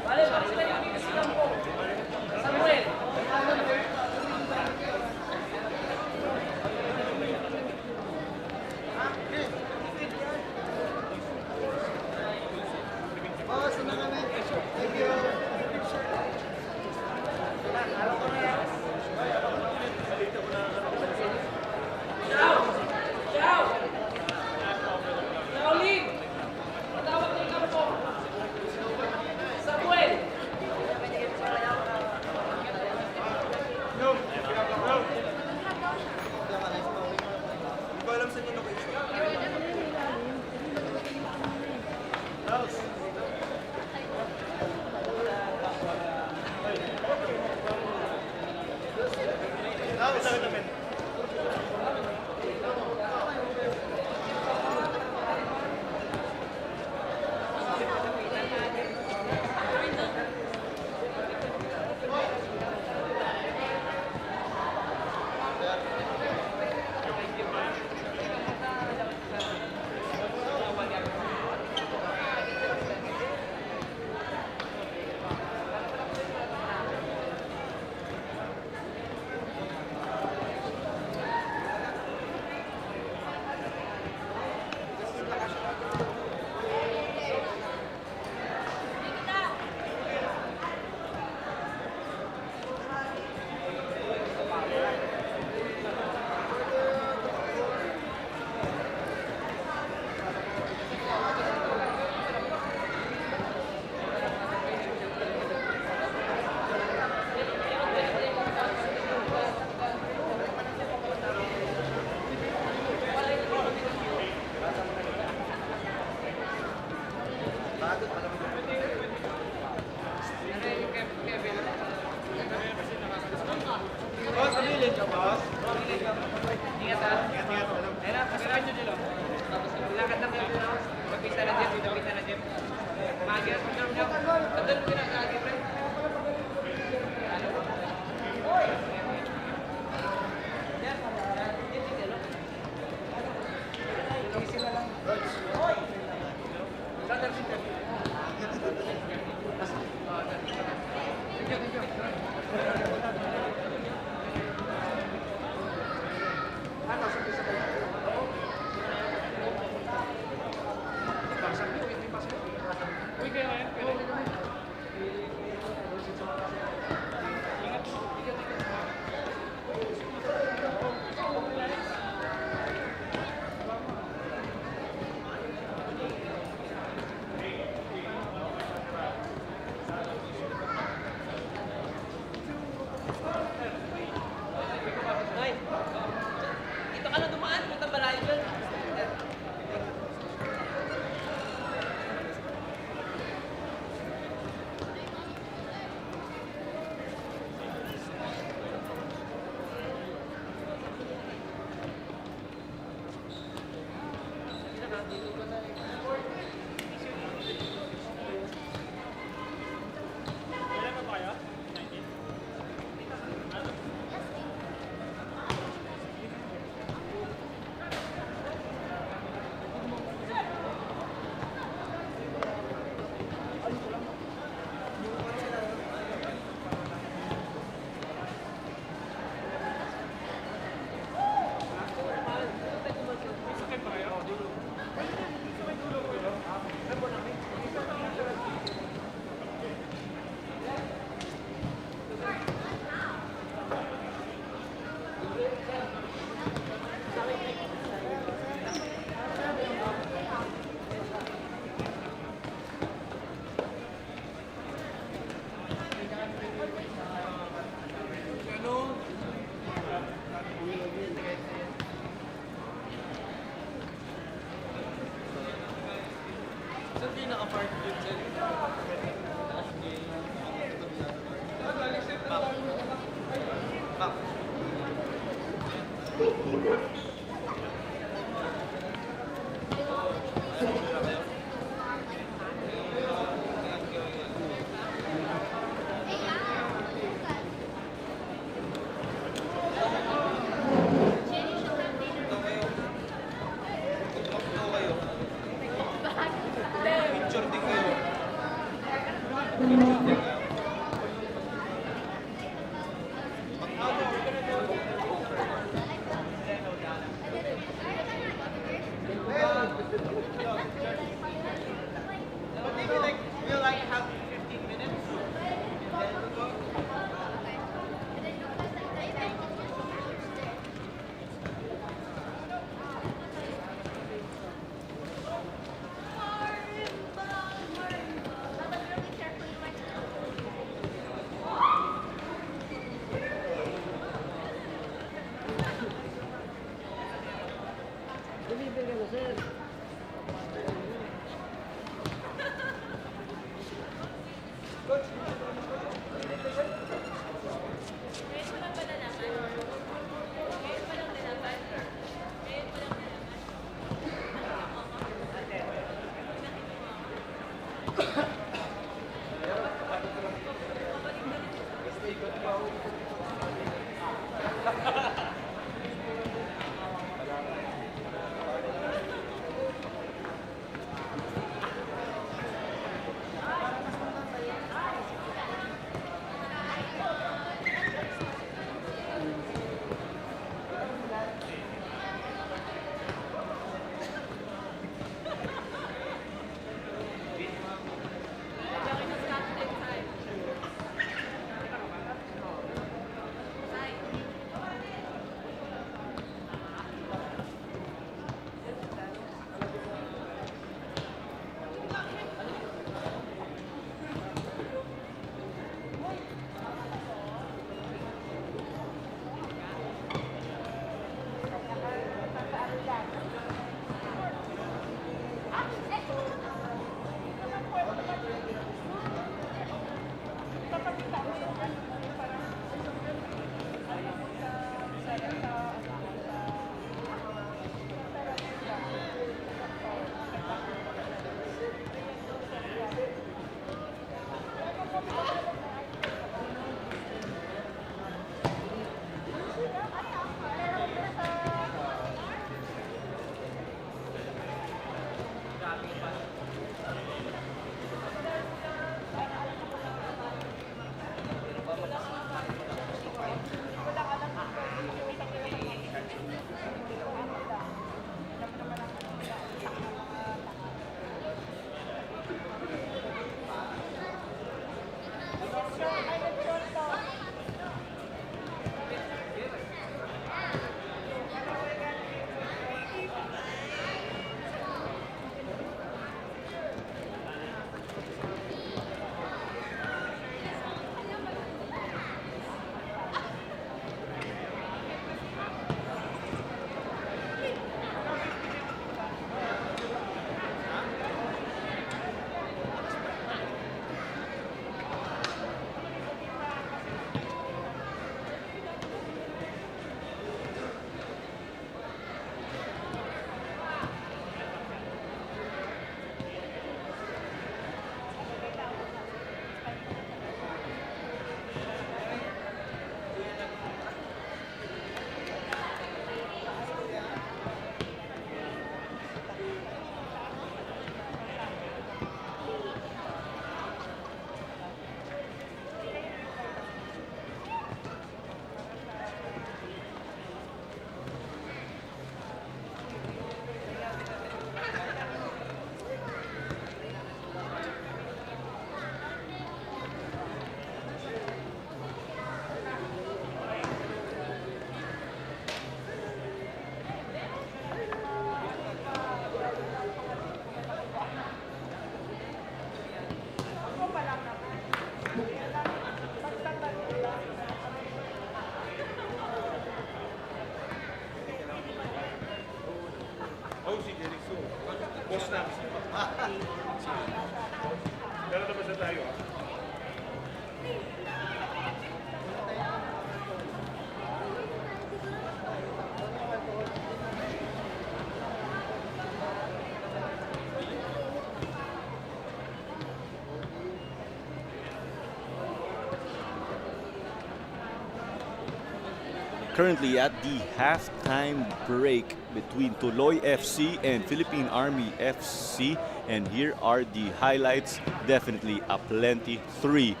A: Currently at the halftime break between Tuloy FC and Philippine Army FC. And here are the highlights. Definitely a plenty. 3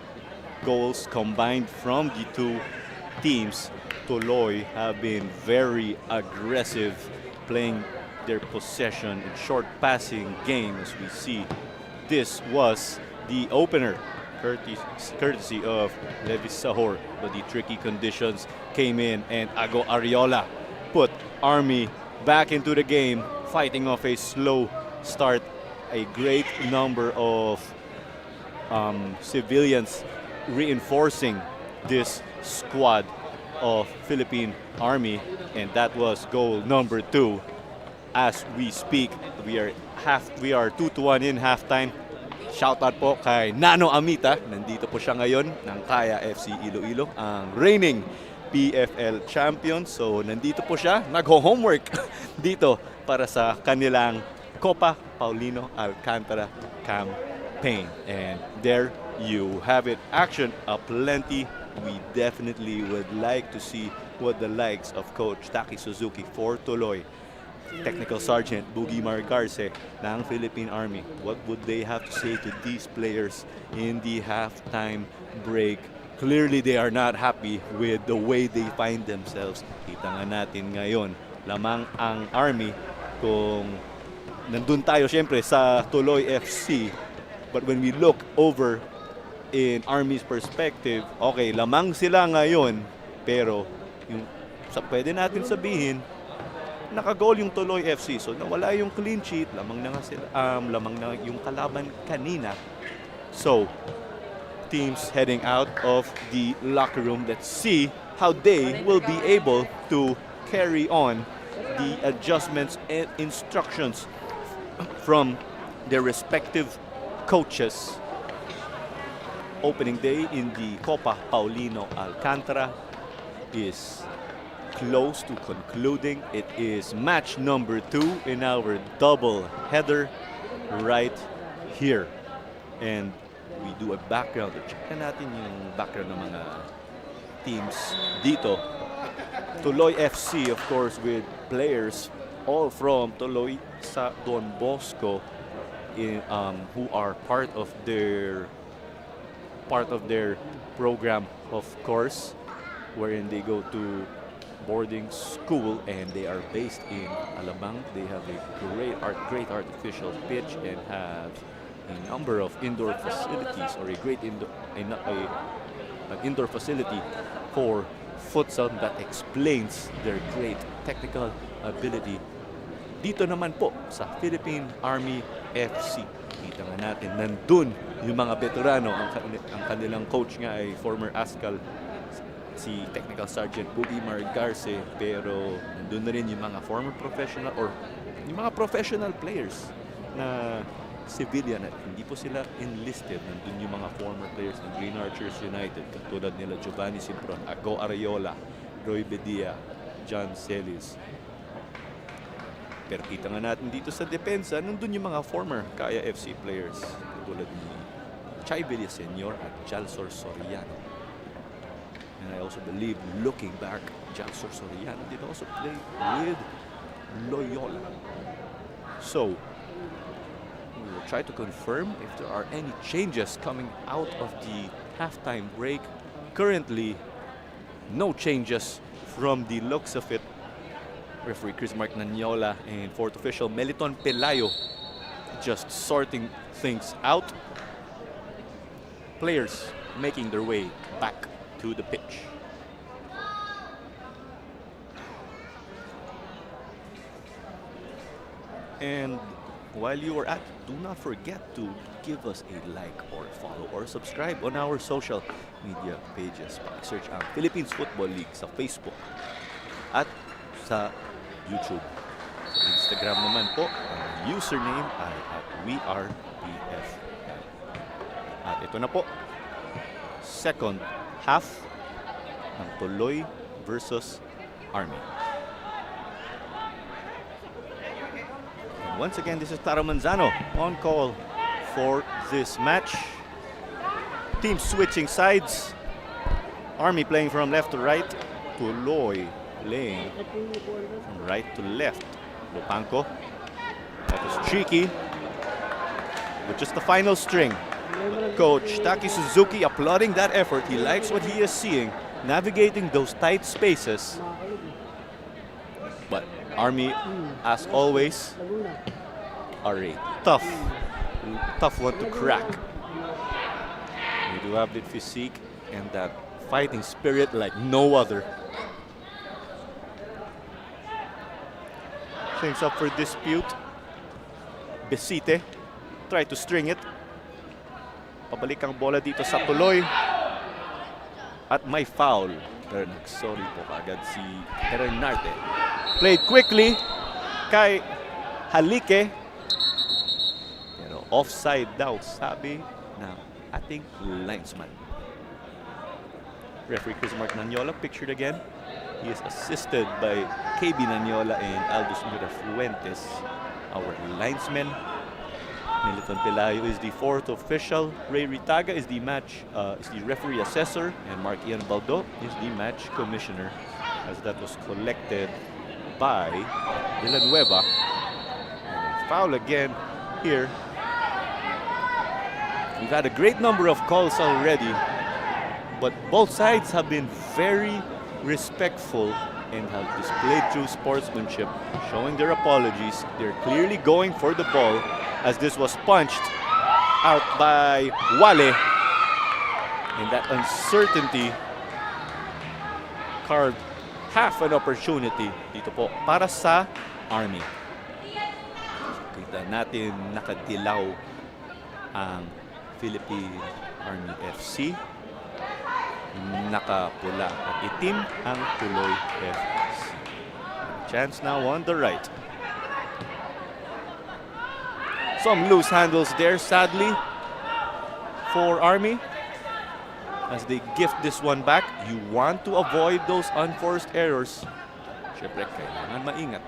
A: goals combined from the two teams. Tuloy have been very aggressive, playing their possession and short passing game as we see. This was the opener, courtesy of Levis Sahor, but the tricky conditions came in and Ago Ariola put Army back into the game, fighting off a slow start. A great number of civilians reinforcing this squad of Philippine Army, and that was goal number 2. As we speak, we are 2-1 in halftime. Shoutout po kay Nano Amita. Nandito po siya ngayon ng Kaya FC Iloilo, ang reigning PFL champion. So nandito po siya, nagho-homework dito para sa kanilang Copa Paulino Alcantara campaign. And there you have it. Action aplenty. We definitely would like to see what the likes of Coach Taki Suzuki for Tuloy, Technical Sergeant Boogie Margarce ng Philippine Army, what would they have to say to these players in the halftime break? Clearly, they are not happy with the way they find themselves. Kita nga natin ngayon, lamang ang Army kung nandun tayo syempre sa Tuloy FC. But when we look over in Army's perspective, okay, lamang sila ngayon, pero yung pwede natin sabihin, naka-goal yung Tuloy FC. So nawala yung clean sheet, lamang na nga sila, lamang na yung kalaban kanina. So teams heading out of the locker room, let's see how they will be able to carry on the adjustments and instructions from their respective coaches. Opening day in the Copa Paulino Alcantara is close to concluding. It is match number 2 in our double header right here. And we do a background. Check natin yung background ng mga teams dito. Tuloy FC, of course, with players all from Tuloy sa Don Bosco who are part of their program, of course, wherein they go to boarding school and they are based in Alabang. They have a great artificial pitch and have a number of indoor facilities, or a great an indoor facility for futsal that explains their great technical ability. Dito naman po sa Philippine Army FC, kita nga natin, nandun yung mga veterano. Ang kanilang coach nga ay former ASCAL, si Technical Sergeant Boogie Margarce, pero nandun na rin yung mga former professional or yung mga professional players na civilian at hindi po sila enlisted. Nandun yung mga former players ng Green Archers United katulad nila Giovanni Simpron, Ago Arayola, Roy Bedia, John Celis. Pero kita nga natin dito sa depensa, nandun yung mga former Kaya FC players katulad ni Chay Villaseñor at Jalsor Soriano. And I also believe, looking back, Jalsor Soriano did also play with Loyola. So, we will try to confirm if there are any changes coming out of the halftime break. Currently, no changes from the looks of it. Referee Chris Mark Nanyola and fourth official Meliton Pelayo just sorting things out. Players making their way back to the pitch. And while you are at, do not forget to give us a like or follow or subscribe on our social media pages. Search ang Philippines Football League sa Facebook at sa YouTube. Sa Instagram naman po, ang username ay at WeArePFL. At ito na po, second half ng Tuloy versus Army. And once again, this is Taro Manzano on call for this match. Teams switching sides. Army playing from left to right. Tuloy playing from right to left. Lupanco. That was cheeky. But just the final string. Coach Taki Suzuki applauding that effort. He likes what he is seeing, navigating those tight spaces. But Army, as always, are a tough one to crack. They do have the physique and that fighting spirit like no other. Things up for dispute. Besite try to string it. Pabalik ang bola dito sa Tuloy. At may foul. Pero nagsorry po agad si Renarte. Played quickly kay Halike. Pero offside daw, sabi ng ating linesman. Referee Chris Mark Nanyola pictured again. He is assisted by KB Nanyola and Aldous Mirafuentes, our linesmen. Meliton Pelayo is the fourth official. Ray Ritaga is the referee assessor, and Mark Ian Baldo is the match commissioner, as that was collected by Villanueva. And foul again here. We've had a great number of calls already, but both sides have been very respectful and have displayed true sportsmanship, showing their apologies. They're clearly going for the ball, as this was punched out by Wale. And that uncertainty carved half an opportunity dito po para sa Army. Kita natin nakadilaw ang Philippine Army FC. Nakapula at itim ang Tuloy FC. Chance now on the right. Some loose handles there, sadly, for Army. As they gift this one back, you want to avoid those unforced errors. Siyempre, kailangan maingat.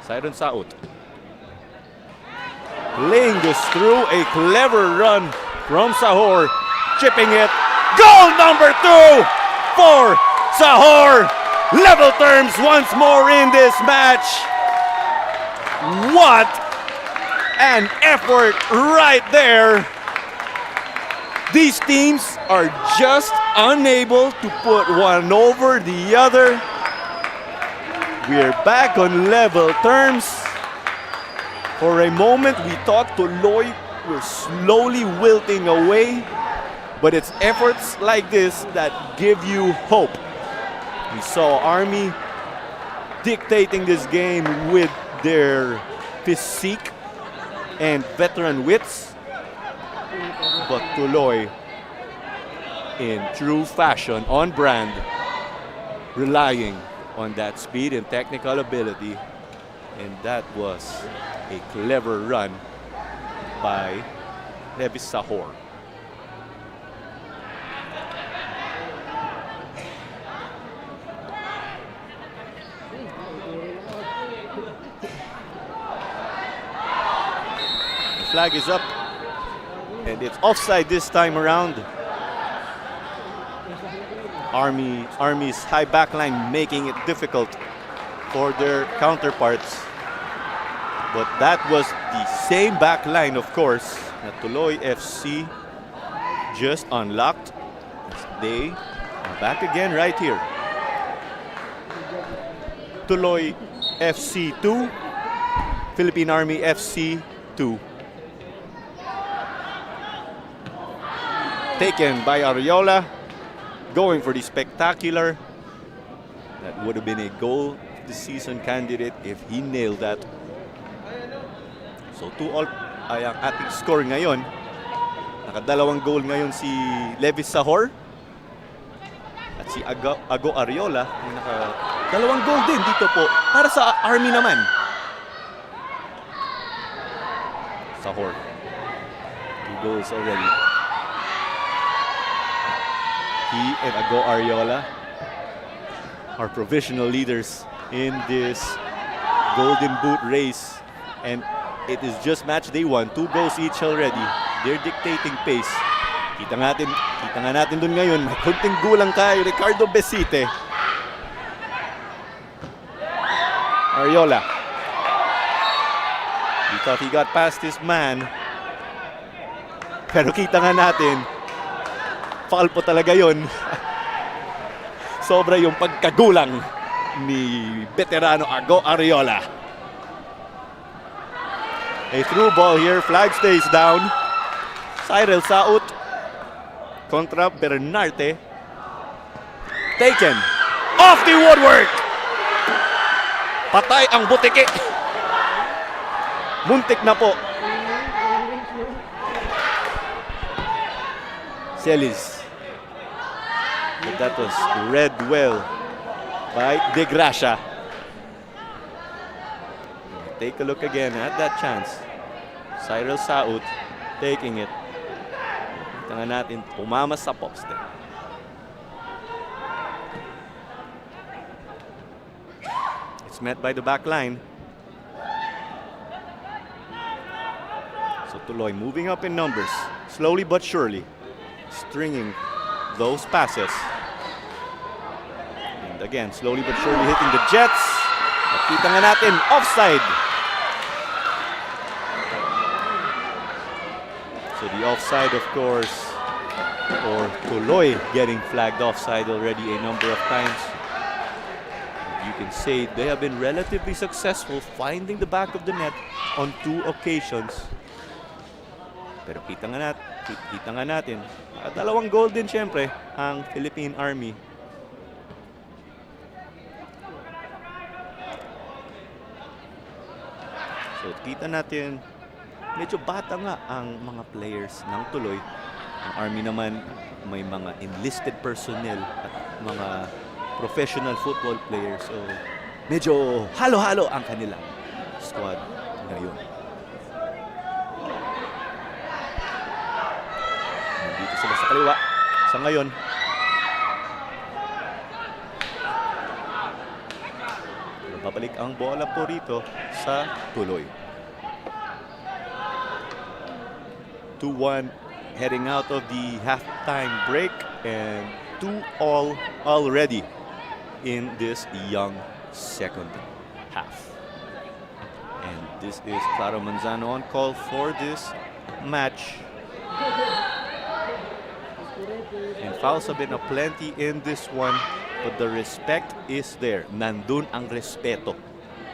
A: Siren Saut. Playing this through, a clever run from Sahor. Chipping it. Goal number 2 for Sahor. Level terms once more in this match. What an effort right there. These teams are just unable to put one over the other. We're back on level terms. For a moment, we thought Tuloy were slowly wilting away, but it's efforts like this that give you hope. We saw Army dictating this game with their physique and veteran wits, but Tuloy, in true fashion, on brand, relying on that speed and technical ability, and that was a clever run by Levis Sahor. The flag is up, and it's offside this time around. Army's high backline making it difficult for their counterparts. But that was the same backline, of course, that Tuloy FC just unlocked. They are back again right here. Tuloy FC 2, Philippine Army FC 2. Taken by Ariola, going for the spectacular. That would have been a goal of the season candidate if he nailed that. So 2-all ay ang ating score ngayon. Nakadalawang goal ngayon si Levis Sahor. At si Ago Ariola ay nakadalawang goal din dito po para sa Army naman. Sahor, 2 goals already. He and Ago Ariola are provisional leaders in this Golden Boot race. And it is just match day 1, 2 goals each already. They're dictating pace. Kita nga natin dun ngayon, may kunting gulang kay Ricardo Besite. Ariola. He thought he got past his man. Pero kita nga natin, foul po talaga yun. Sobra yung pagkagulang ni veterano Ago Ariola. A through ball here, flag stays down. Cyril Saut kontra Bernarte. Taken off the woodwork. Patay ang butike. Muntik na po. Celis. But that was read well by De Gracia. Take a look again at that chance. Cyril Saut taking it. Kita nga natin, pumamas sa poste. It's met by the back line. So Tuloy moving up in numbers, slowly but surely, stringing those passes. And again, slowly but surely hitting the Jets. At kita nga natin, offside. So the offside, of course, or Tuloy getting flagged offside already a number of times. You can say they have been relatively successful finding the back of the net on 2 occasions. Pero kita nga natin, dalawang goal din syempre ang Philippine Army. So kita natin, medyo bata nga ang mga players ng Tuloy. Ang Army naman may mga enlisted personnel at mga professional football players. So medyo halo-halo ang kanilang squad ngayon. Nandito sila sa kaliwa sa ngayon. Babalik ang bola po rito sa Tuloy. 2-1 heading out of the halftime break, and 2-all already in this young second half. And this is Claro Manzano on call for this match. And fouls have been aplenty in this one. But the respect is there. Nandun ang respeto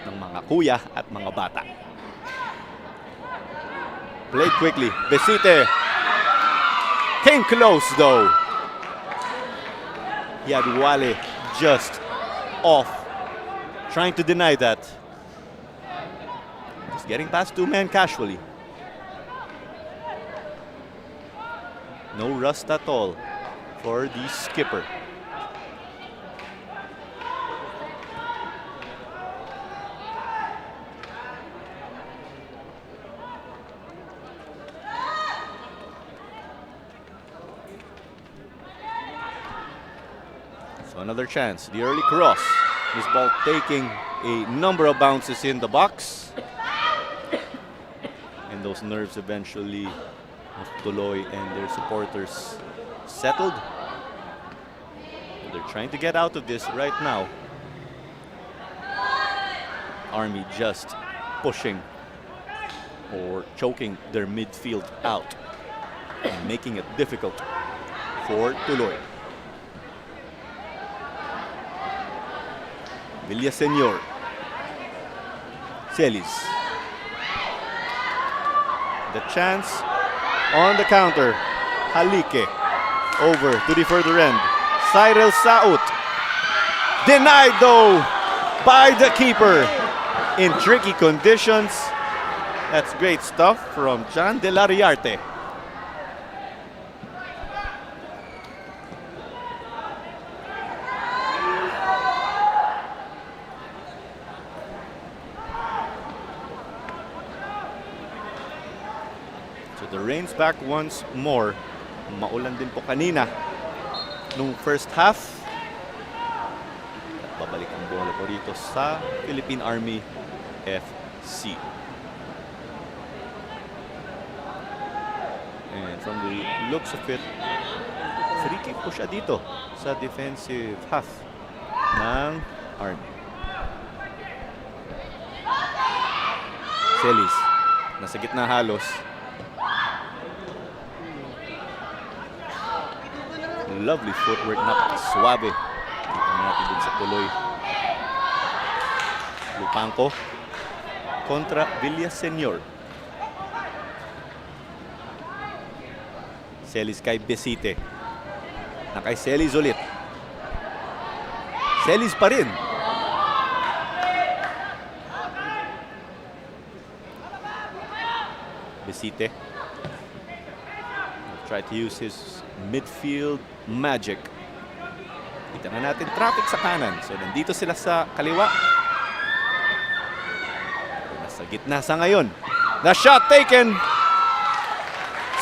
A: ng mga kuya at mga bata. Played quickly. Besite came close though. He had Wale just off, trying to deny that. Just getting past two men casually. No rust at all for the skipper. So another chance. The early cross. This ball taking a number of bounces in the box. And those nerves eventually of Tuloy and their supporters settled. They're trying to get out of this right now. Army just pushing or choking their midfield out and making it difficult for Tuloy. Villaseñor. Celis. The chance on the counter. Halike over to the further end. Cyril Saut. Denied though by the keeper in tricky conditions. That's great stuff from John De La Riarte. The rain's back once more. Maulan din po kanina nung first half. At babalik ang bola po rito sa Philippine Army FC. And from the looks of it, free kick po siya dito sa defensive half ng Army. Celis, nasa gitna halos. Lovely footwork, napakaswabe. Kita natin din sa Tuloy. Lupangko kontra Villaseñor. Celis kay Besite. Na kay Celis ulit. Celis pa rin. Besite. Try to use his midfield magic. Kita na natin traffic sa kanan. So nandito sila sa kaliwa. Nasa gitna sa ngayon. The shot taken.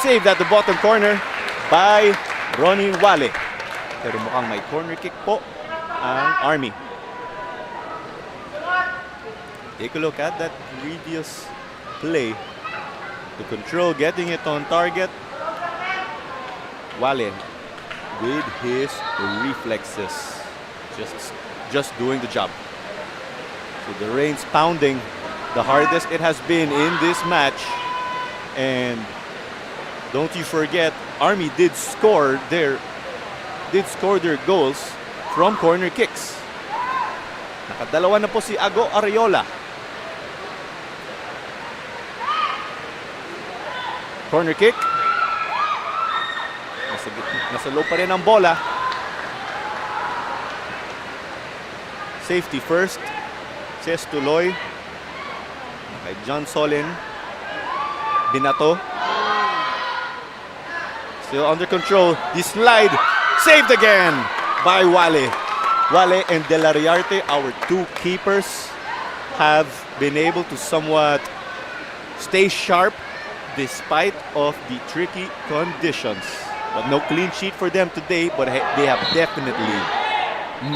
A: Saved at the bottom corner by Ronnie Wale. Pero mukhang may corner kick po ang Army. Take a look at that previous play. To control, getting it on target. Wale with his reflexes, just doing the job. So the rain's pounding, the hardest it has been in this match. And don't you forget, Army did score their goals from corner kicks. Nakadalawa na po si Ago Arreola. Corner kick. Nasa low pa rin ang bola. Safety first. Says Tuloy. Kay John Solin. Binato. Still under control. The slide. Saved again by Wale. Wale and De La Riarte, our two keepers, have been able to somewhat stay sharp despite of the tricky conditions. But no clean sheet for them today, but they have definitely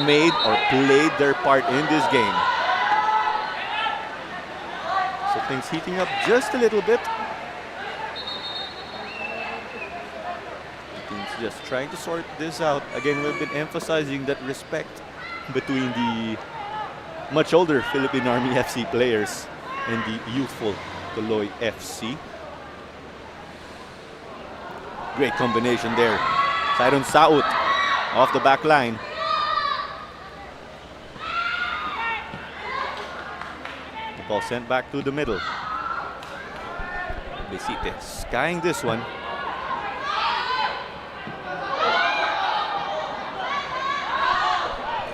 A: made or played their part in this game. So things heating up just a little bit. Teams just trying to sort this out. Again, we've been emphasizing that respect between the much older Philippine Army FC players and the youthful Tuloy FC. Great combination there. Cyril Saut off the back line. Ball sent back to the middle. Besite skying this one.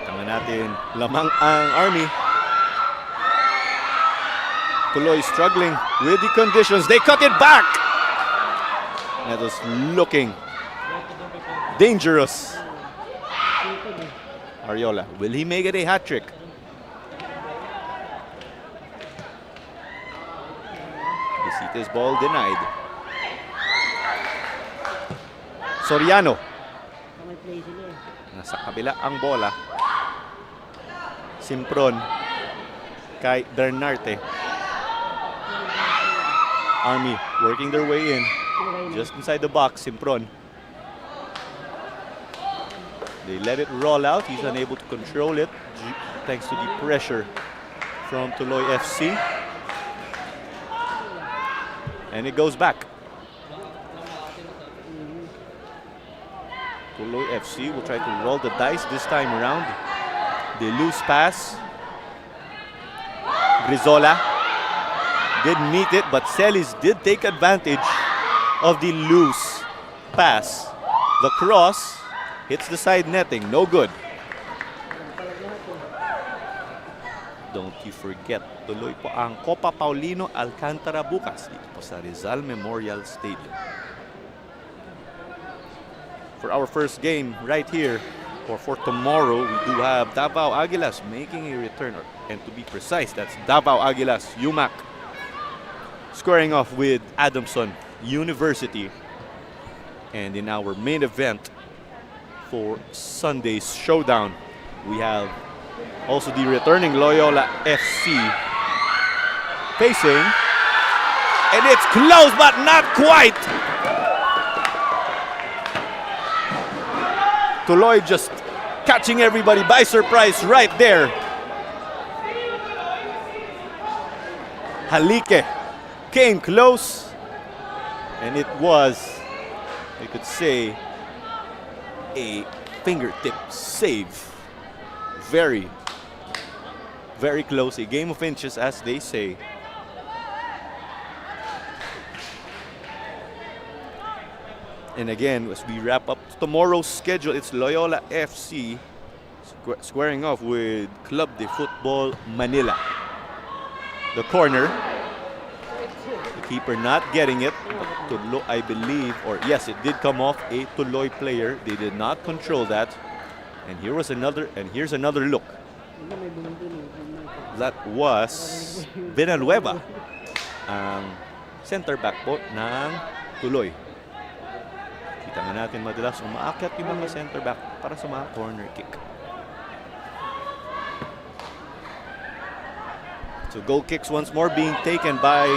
A: Tama natin, lamang ang Army. Tuloy struggling with the conditions. They cut it back. That was looking dangerous. Ariola, will he make it a hat trick? Besite's ball denied. Soriano. Nasa kabila ang bola. Simpron kay Bernarte. Army working their way in. Just inside the box, Simpron. They let it roll out. He's unable to control it thanks to the pressure from Tuloy FC. And it goes back. Tuloy FC will try to roll the dice this time around. They lose pass. Brizola did meet it, but Celis did take advantage of the loose pass. The cross hits the side netting, no good. Don't you forget, tuloy po ang Copa Paulino Alcantara bukas dito po sa Rizal Memorial Stadium. For our first game right here, or for tomorrow, we do have Davao Aguilas making a return. And to be precise, that's Davao Aguilas, UMAC, squaring off with Adamson University. And in our main event for Sunday's showdown, we have also the returning Loyola FC facing, and it's close but not quite. Tuloy just catching everybody by surprise right there. Halike came close, and it was, you could say, a fingertip save. Very, very close. A game of inches, as they say. And again, as we wrap up tomorrow's schedule, it's Loyola FC squaring off with Club de Football Manila. The corner, the keeper not getting it. Tuloy, I believe, or yes, it did come off a Tuloy player. They did not control that. And here's another look. That was Villanueva, ang center back po ng Tuloy. Kita nga natin madalas umaakyat yung mga center back para sa mga corner kick. So goal kicks once more being taken by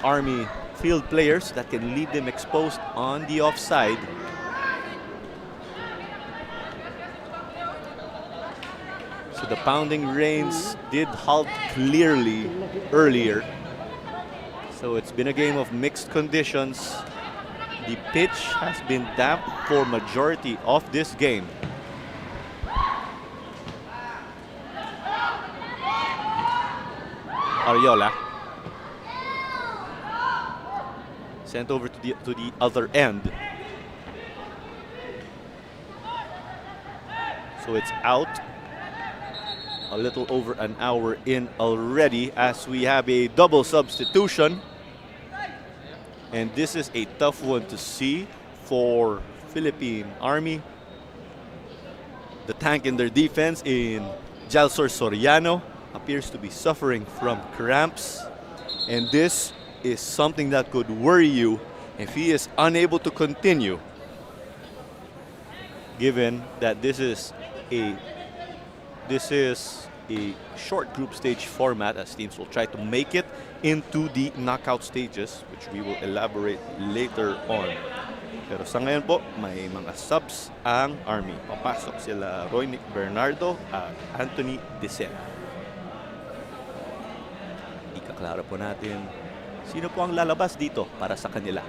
A: Army field players that can leave them exposed on the offside. So the pounding rains did halt clearly earlier. So it's been a game of mixed conditions. The pitch has been damp for majority of this game. Ariola sent over to the other end. So it's out. A little over an hour in already as we have a double substitution. And this is a tough one to see for Philippine Army. The tank in their defense in Jalsor Soriano appears to be suffering from cramps. And this is something that could worry you if he is unable to continue. Given that this is a short group stage format, as teams will try to make it into the knockout stages, which we will elaborate later on. Pero sa ngayon po, may mga subs ang Army. Papasok sila Roy Bernardo at Anthony Dicen. Ikaklaro po natin sino po ang lalabas dito para sa kanila.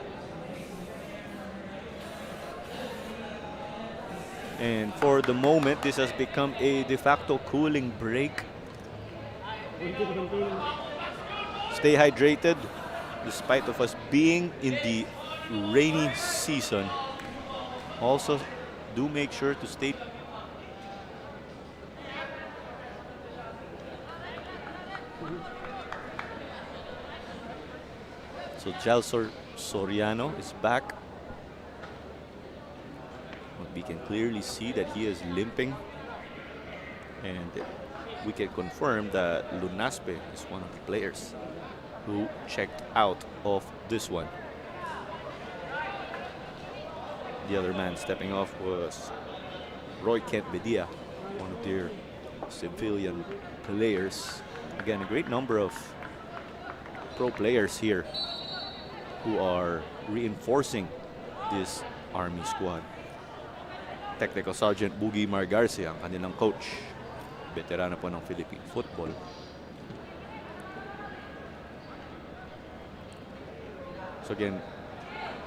A: And for the moment, this has become a de facto cooling break Stay hydrated despite of us being in the rainy season. Also, do make sure to stay so Soriano is back. We can clearly see that he is limping, and we can confirm that Lunaspe is one of the players who checked out of this one. The other man stepping off was Roy Kent Bedia, one of their civilian players. Again, a great number of pro players here who are reinforcing this Army squad. Technical Sergeant Boogie Margarce, ang kanilang coach. Veterano po ng Philippine football. So again,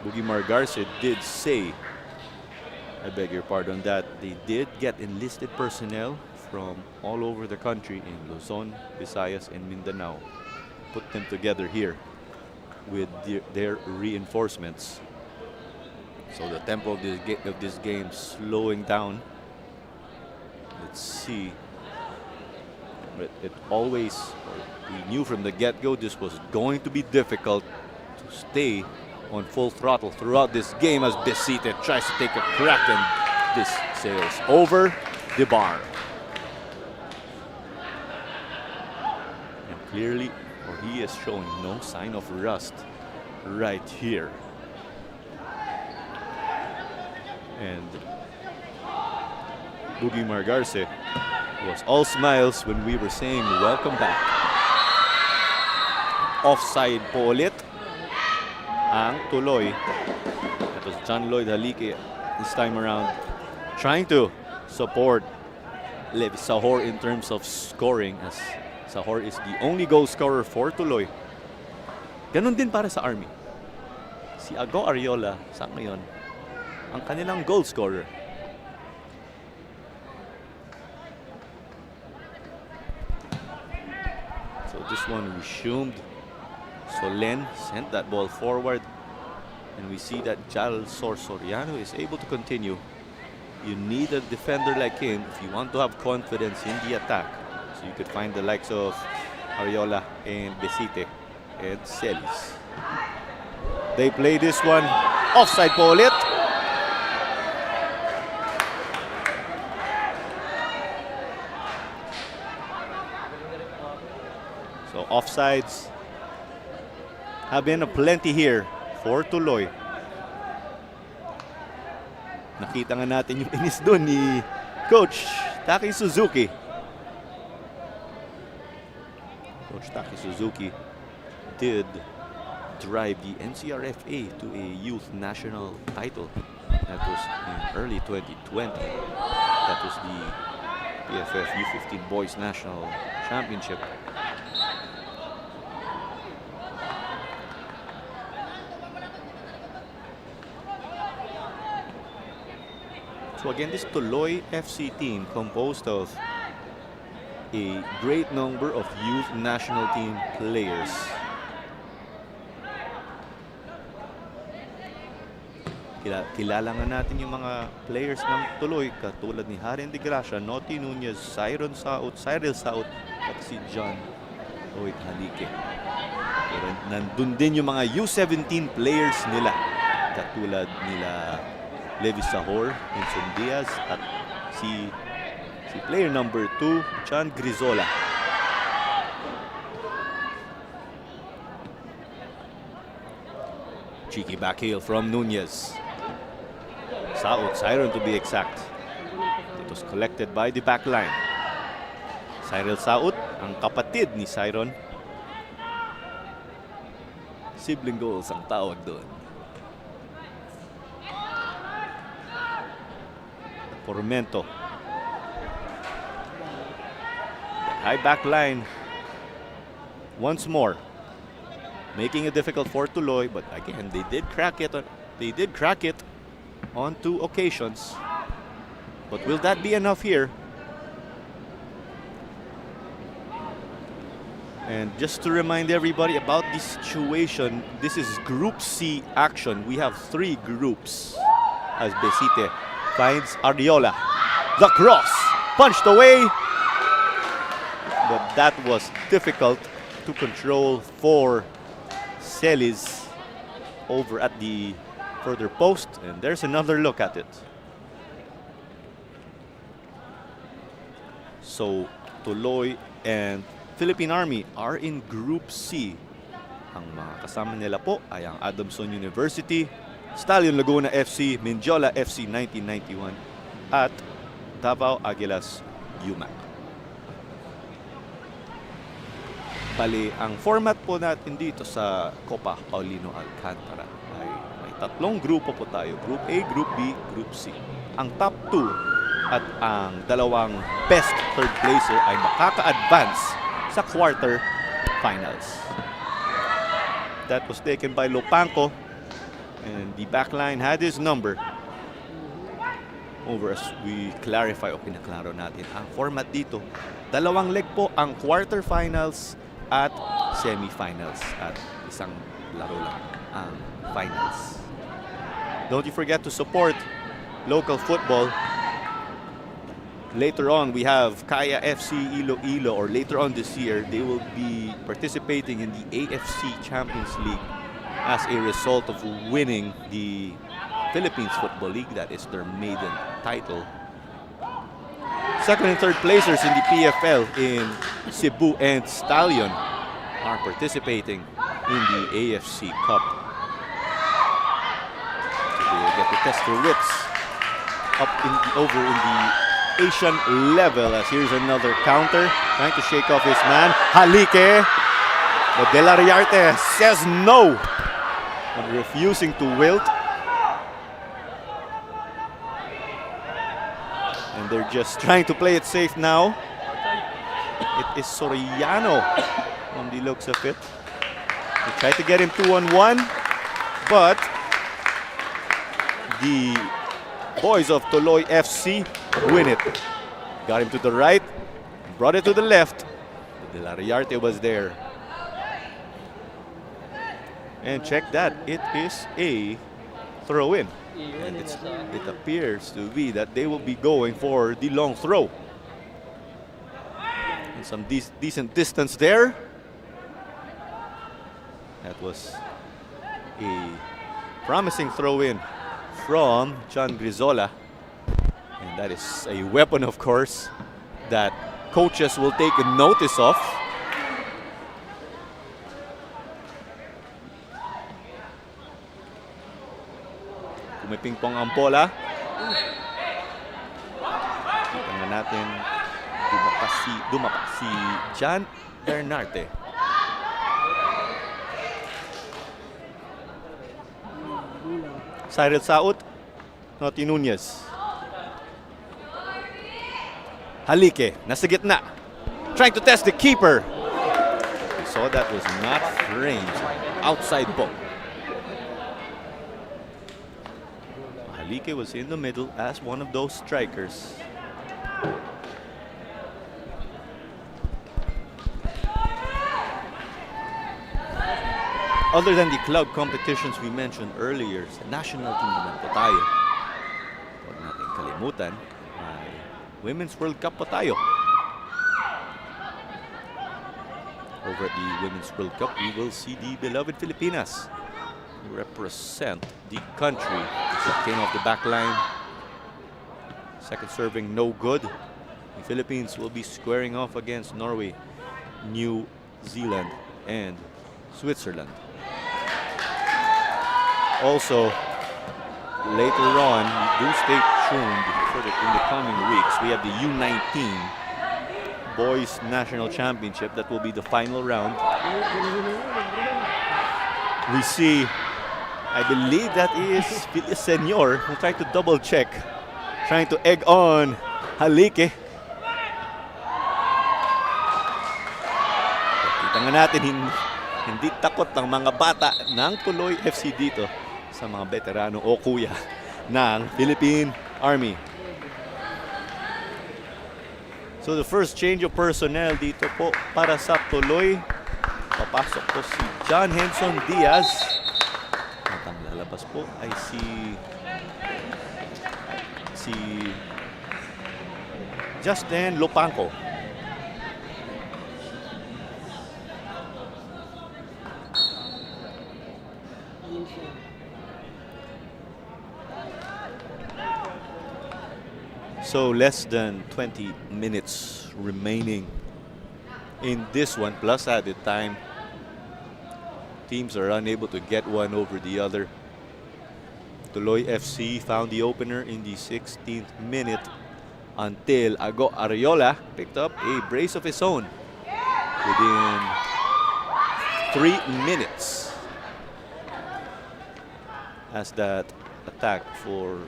A: Boogie Margarce did say, I beg your pardon, that they did get enlisted personnel from all over the country in Luzon, Visayas, and Mindanao. Put them together here with their reinforcements. So the tempo of this game slowing down. Let's see. But it always, we knew from the get-go this was going to be difficult to stay on full throttle throughout this game as Besite tries to take a crack, and this sails over the bar. And clearly, he is showing no sign of rust right here. And Boogie Margarce was all smiles when we were saying welcome back. Offside po ulit ang Tuloy. That was John Lloyd Halike this time around, trying to support Levi Sahor in terms of scoring, as Sahor is the only goal scorer for Tuloy. Ganon din para sa Army. Si Ago Ariola sa ngayon ang kanilang goal scorer. So this one resumed. Solen sent that ball forward, and we see that Jal Soriano is able to continue. You need a defender like him if you want to have confidence in the attack. So you could find the likes of Ariola and Besite and Celis. They play this one. Offside po ulit. So offsides have been aplenty here for Tuloy. Nakita nga natin yung inis doon ni Coach Taki Suzuki. Coach Taki Suzuki did drive the NCRFA to a youth national title. That was in early 2020. That was the PFF U15 Boys National Championship. So again, this Tuloy FC team composed of a great number of youth national team players. Kilala nga natin yung mga players ng Tuloy, katulad ni Haren de Gracia, Noti Nunez, Cyril Saut, at si John Lloyd Halike. Pero nandun din yung mga U17 players nila, katulad nila Levi Sahor, Enson Diaz, at si player number 2, John Grizola. Cheeky backheel from Nunez. Siron to be exact. It was collected by the back line. Cyril Saut, ang kapatid ni Siron. Sibling goals ang tawag doon. Pormento. High back line once more, making it difficult for Tuloy, but again they did crack it on 2 occasions. But will that be enough here? And just to remind everybody about this situation, this is Group C action. We have 3 groups as Besite finds Arriola. The cross, punched away. But that was difficult to control for Celis over at the further post. And there's another look at it. So Tuloy and Philippine Army are in Group C. Ang mga kasama nila po ay ang Adamson University, Stallion Laguna FC, Mindiola FC 1991 at Davao Aguilas UMAC. Bali, ang format po natin dito sa Copa Paulino Alcantara ay may 3 grupo po tayo. Group A, Group B, Group C. Ang top 2 at ang 2 best third placer ay makaka-advance sa quarter finals. That was taken by Lopanco, and the backline had his number. Over as we clarify o pinaklaro natin ang format dito. 2 leg po ang quarter finals at semifinals at isang laro lang ang finals. Don't you forget to support local football. Later on, we have Kaya FC Iloilo, or later on this year, they will be participating in the AFC Champions League as a result of winning the Philippines Football League. That is their maiden title. Second and third placers in the PFL in Cebu and Stallion are participating in the AFC Cup. So they get to test their wits up over in the Asian level, as here's another counter, trying to shake off his man. Halike, but De La Riarte says no, and refusing to wilt. And they're just trying to play it safe now. It is Soriano on the looks of it. They try to get him 2-on-1, but the boys of Tuloy FC win it. Got him to the right, brought it to the left. De La Riarte was there. And check that, it is a throw-in. And it appears to be that they will be going for the long throw. And some decent distance there. That was a promising throw-in from John Grizola. And that is a weapon, of course, that coaches will take notice of. Pumipingpong ang bola. Kita nga natin, dumapa si John Bernarte. Cyril Saut, Noti Nunez. Halike, nasa gitna. Trying to test the keeper. We saw that was not framed. Outside ball. Halike was in the middle as one of those strikers. Other than the club competitions we mentioned earlier, sa national team naman po tayo. Huwag natin kalimutan, ay Women's World Cup po tayo. Over at the Women's World Cup, we will see the beloved Filipinas represent the country. It came off the back line. Second serving, no good. The Philippines will be squaring off against Norway, New Zealand, and Switzerland. Also, later on, do stay tuned for in the coming weeks. We have the U19 Boys National Championship. That will be the final round. We see, I believe that is Senor who tried to double check, trying to egg on Halike. Kita nga natin, hindi takot ang mga bata ng Tuloy FC dito sa mga veterano o kuya ng Philippine Army. So the first change of personnel dito po para sa Tuloy. Papasok po si John Henson Diaz. At ang lalabas po ay si Justin Lopanco. So less than 20 minutes remaining in this one, plus added time. Teams are unable to get one over the other. Tuloy FC found the opener in the 16th minute until Ago Ariola picked up a brace of his own within 3 minutes. As that attack for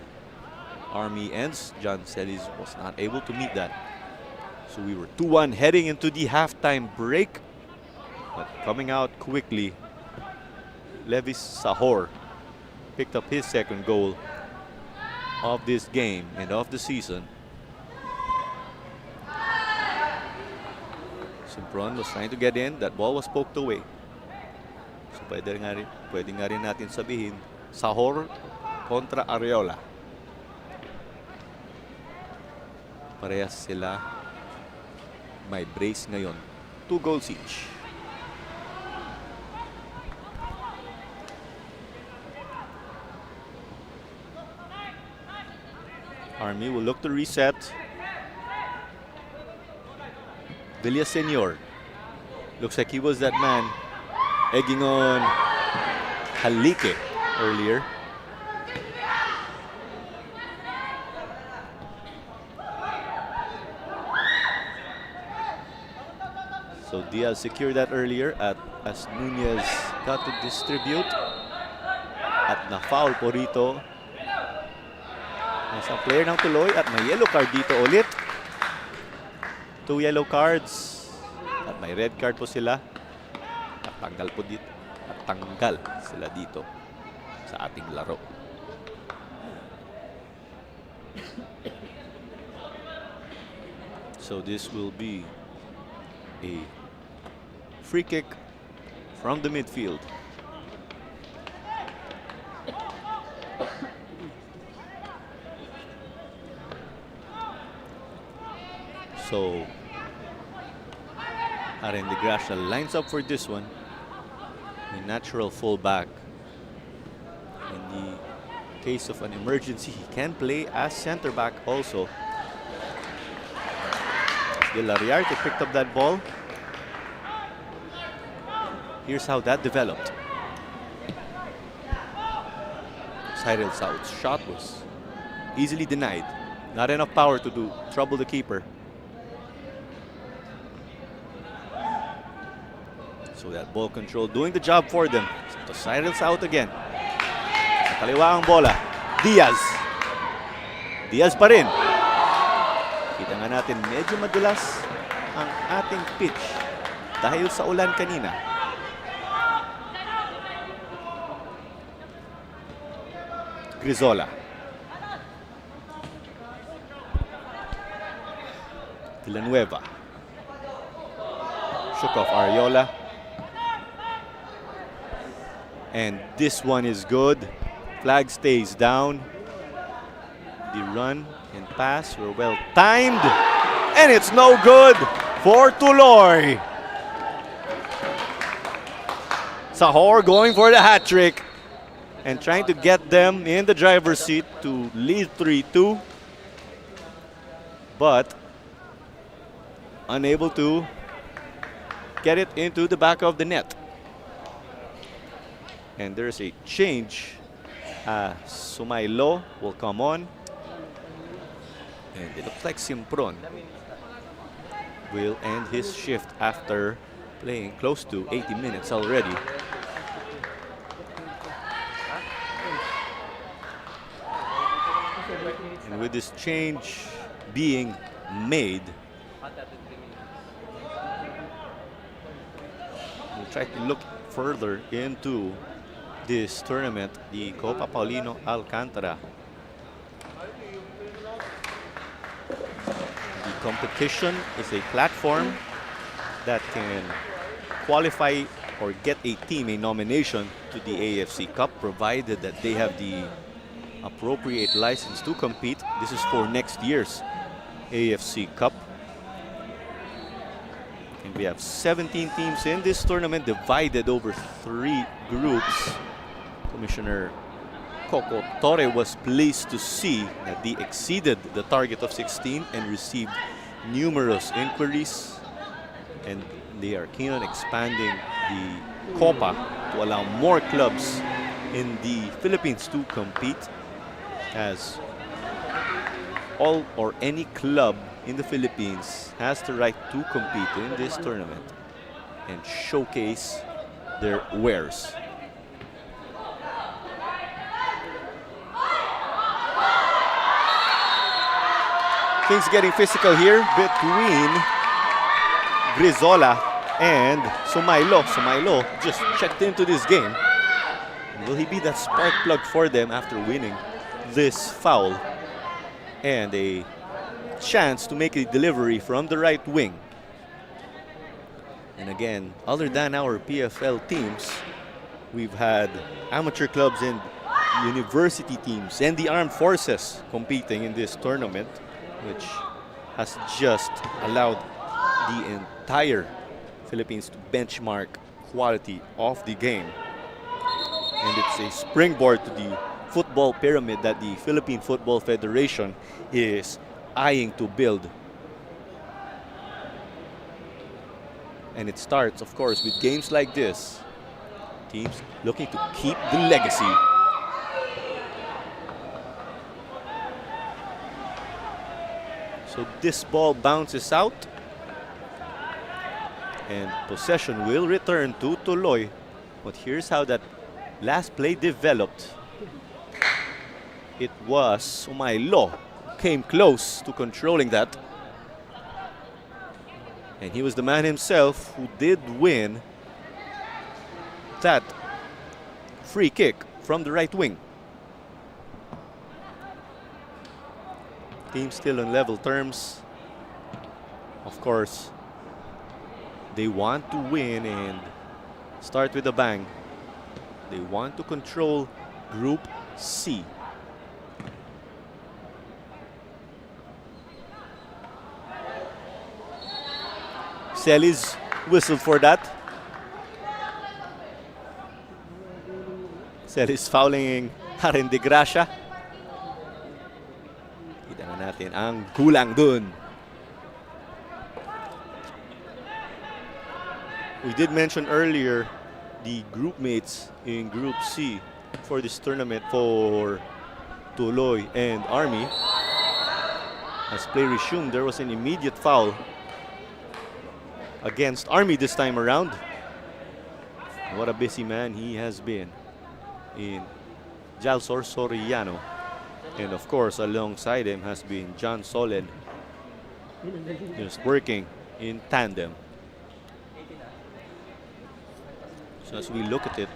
A: Army ends, John Celis was not able to meet that. So we were 2-1 heading into the halftime break. But coming out quickly, Levis Sahor picked up his second goal of this game and of the season. Simpron was trying to get in. That ball was poked away. So pwede nga rin natin sabihin, Sahor kontra Ariola. Parehas sila may brace ngayon. 2 goals each. Army will look to reset. Villaseñor looks like he was that man egging on Halike earlier. So Diaz secured that earlier as Nunez got to distribute. At na-foul po rito. Isang player ng Tuloy at may yellow card dito ulit. 2 yellow cards. At may red card po sila. At tanggal po dito. At tanggal sila dito sa ating laro. So this will be a free kick from the midfield. So Aren de Gracia lines up for this one. A natural fullback. In the case of an emergency, he can play as center back also. Villarreal picked up that ball. Here's how that developed. Cyril South's shot was easily denied. Not enough power to trouble the keeper. So that ball control doing the job for them. So Cyril's out again. Sa kaliwa ang bola. Diaz. Diaz pa rin. Kita nga natin medyo madulas ang ating pitch dahil sa ulan kanina. Grizola. Villanueva. Shook off Ariola. And this one is good. Flag stays down. The run and pass were well timed. And it's no good for Tuloy. Sahor going for the hat trick and trying to get them in the driver's seat to lead 3-2. But unable to get it into the back of the net. And there's a change. Sumailo will come on. And it looks like Simpron will end his shift after playing close to 80 minutes already. And with this change being made, we'll try to look further into this tournament, the Copa Paulino Alcantara. The competition is a platform that can qualify or get a team a nomination to the AFC Cup, provided that they have the appropriate license to compete. This is for next year's AFC Cup. And we have 17 teams in this tournament, divided over 3 groups. Commissioner Coco Torre was pleased to see that they exceeded the target of 16 and received numerous inquiries. And they are keen on expanding the Copa to allow more clubs in the Philippines to compete, as all or any club in the Philippines has the right to compete in this tournament and showcase their wares. Things getting physical here between Grizola and Sumailo. Sumailo just checked into this game. Will he be that spark plug for them after winning this foul? And a chance to make a delivery from the right wing. And again, other than our PFL teams, we've had amateur clubs and university teams and the armed forces competing in this tournament, which has just allowed the entire Philippines to benchmark quality of the game. And it's a springboard to the football pyramid that the Philippine Football Federation is eyeing to build. And it starts, of course, with games like this. Teams looking to keep the legacy. So this ball bounces out, and possession will return to Tuloy. But here's how that last play developed. It was Sumailo came close to controlling that. And he was the man himself who did win that free kick from the right wing. Team still on level terms. Of course, they want to win and start with a bang. They want to control Group C. Celis whistled for that. Celis fouling Karen de Gracia. Kita na natin ang kulang dun. We did mention earlier the group mates in Group C for this tournament for Tuloy and Army. As play resumed, there was an immediate foul against Army this time around. What a busy man he has been in Jalsor Soriano. And of course, alongside him has been John Soled, just working in tandem. So as we look at it,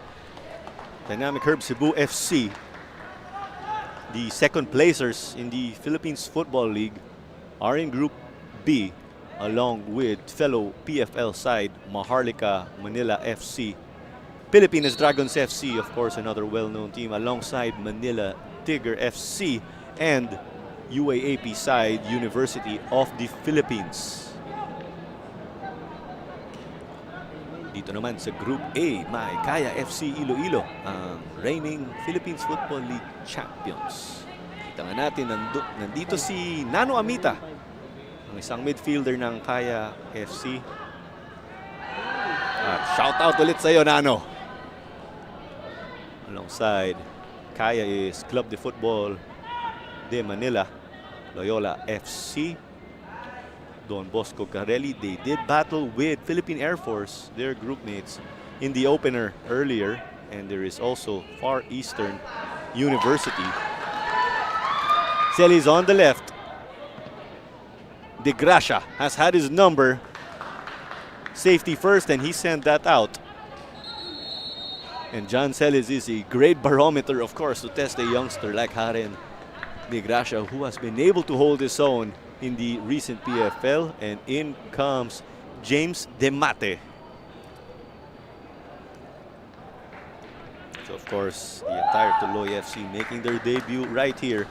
A: Dynamic Herb Cebu FC, the second placers in the Philippines Football League, are in Group B, along with fellow PFL side Maharlika Manila FC. Philippines Dragons FC, of course, another well-known team, alongside Manila Tiger FC and UAAP side University of the Philippines. Dito naman sa Group A, may Kaya FC Iloilo, ang reigning Philippines Football League champions. Kita nga natin, nandito si Nano Amita, ang isang midfielder ng Kaya FC. At shout out ulit sa iyo, Nano. Alongside Kaya is Club de Football de Manila, Loyola FC, Don Bosco Carelli. They did battle with Philippine Air Force, their group mates, in the opener earlier. And there is also Far Eastern University. Celis on the left. De Gracia has had his number. Safety first, and he sent that out. And John Celis is a great barometer, of course, to test a youngster like Karen De Gracia, who has been able to hold his own in the recent PFL. And in comes James Demate. of course, the entire Tuloy FC making their debut right here.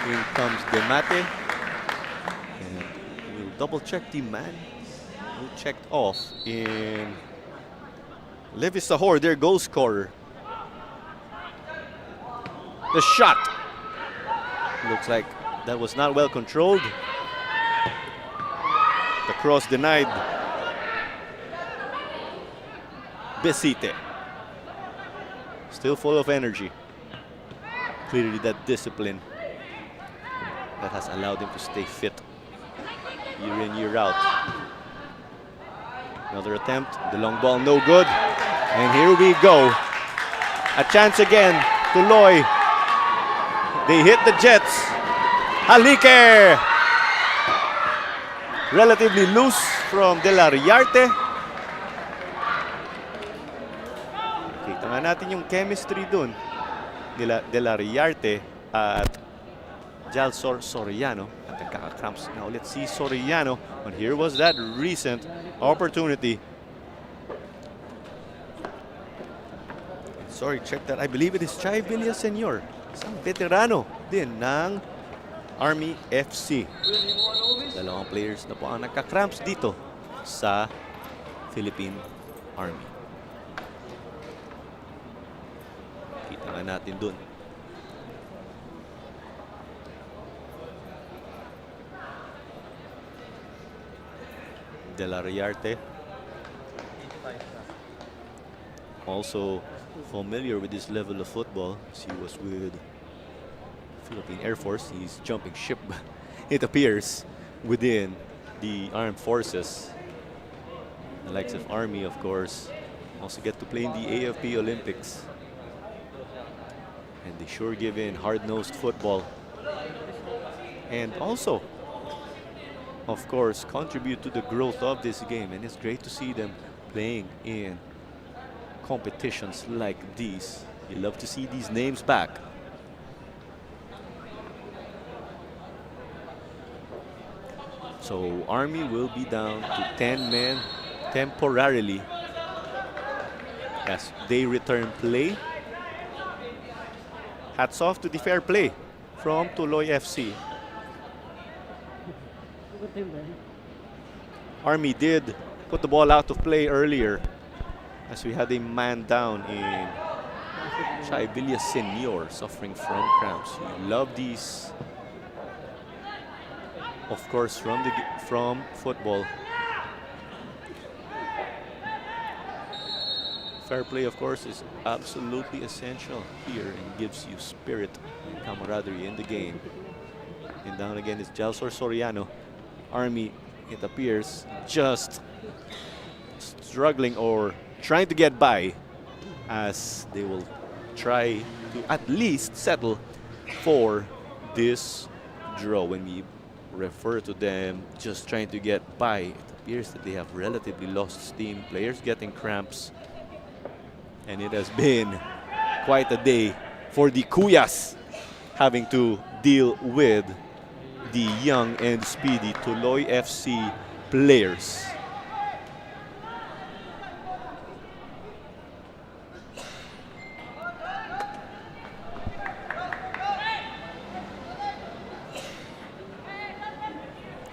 A: In comes Demate. And we'll double check the man who checked off in Levi Sahor, their goal scorer. The shot. Looks like that was not well controlled. The cross denied. Besite. Still full of energy. Clearly that discipline that has allowed him to stay fit year in, year out. Another attempt. The long ball, no good. And here we go. A chance again. Tuloy. They hit the Jets. Halike! Relatively loose from De La Riarte. Kita nga natin yung chemistry dun nila De La Riarte at Jalsor Soriano. At nagkaka-cramps na ulit si Soriano. And here was that recent opportunity. Sorry, check that. I believe it is Chay Villaseñor. Isang veterano din ng Army FC. Dalawang players na po ang nagka-cramps dito sa Philippine Army. Kita nga natin dun. De La Riarte. Also familiar with this level of football. He was with Philippine Air Force. He's jumping ship, it appears, within the armed forces. The likes of Army, of course, also get to play in the AFP Olympics. And they sure give in hard-nosed football. And also, of course, contribute to the growth of this game. And it's great to see them playing in competitions like these. You love to see these names back. So Army will be down to 10 men temporarily as they return play. Hats off to the fair play from Tuloy FC. Army did put the ball out of play earlier as we had a man down in Chay Villaseñor suffering from cramps. You love these, of course, from football. Fair play, of course, is absolutely essential here and gives you spirit and camaraderie in the game. And down again is Jalsor Soriano. Army, it appears, just struggling or trying to get by as they will try to at least settle for this draw. When we refer to them just trying to get by, it appears that they have relatively lost steam. Players getting cramps. And it has been quite a day for the Kuyas, having to deal with the young and speedy Tuloy FC players.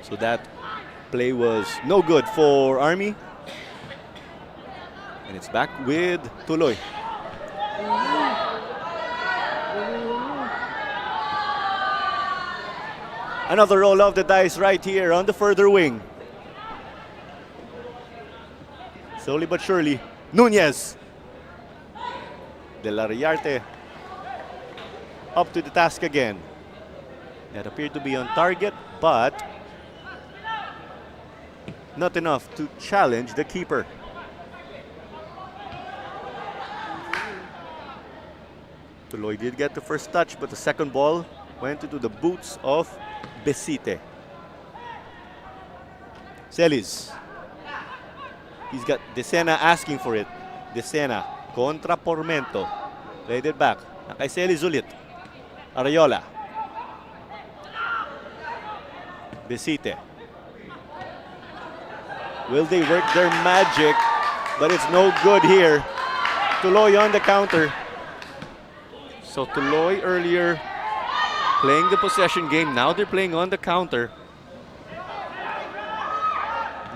A: So that play was no good for Army. And it's back with Tuloy. Another roll of the dice right here on the further wing. Slowly but surely, Nunez. De La Riarte up to the task again. That appeared to be on target, but not enough to challenge the keeper. Tuloy did get the first touch, but the second ball went into the boots of Besite. Celis. He's got Decena asking for it. Decena contra Pormento. Played it back. Kay Celis ulit. Ariola. Besite. Will they work their magic? But it's no good here. Tuloy on the counter. So Tuloy earlier playing the possession game. Now they're playing on the counter.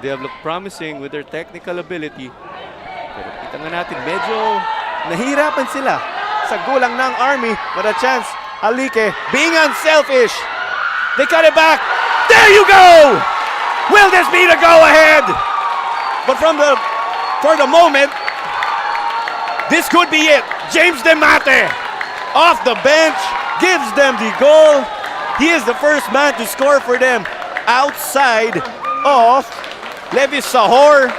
A: They have looked promising with their technical ability. Pero kita nga natin, medyo nahihirapan sila sa gulang ng Army. What a chance. Alike being unselfish. They cut it back. There you go! Will this be the go-ahead? But for the moment, this could be it. James Demate off the bench gives them the goal. He is the first man to score for them outside of Levis Sahor.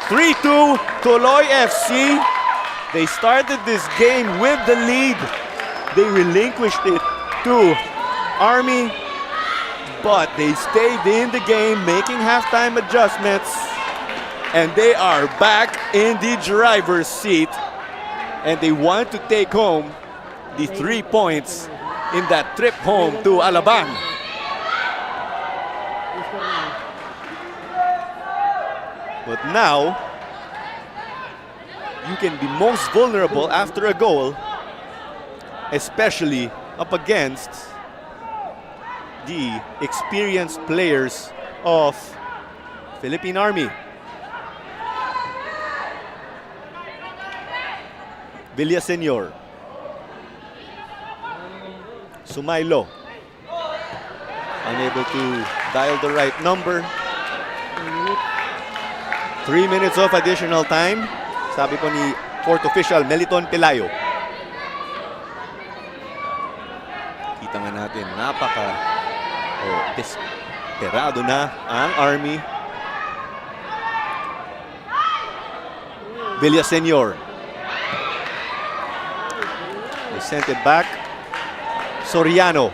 A: 3-2 Tuloy FC. They started this game with the lead. They relinquished it to Army, but they stayed in the game, making halftime adjustments, and they are back in the driver's seat, and they want to take home the 3 points in that trip home to Alabang. But now, you can be most vulnerable after a goal, especially up against the experienced players of Philippine Army. Villaseñor. Sumailo. Unable to dial the right number. 3 minutes of additional time. Sabi po ni fourth official Meliton Pelayo. Kita nga natin, desperado na ang Army. Villaseñor. They sent it back. Soriano.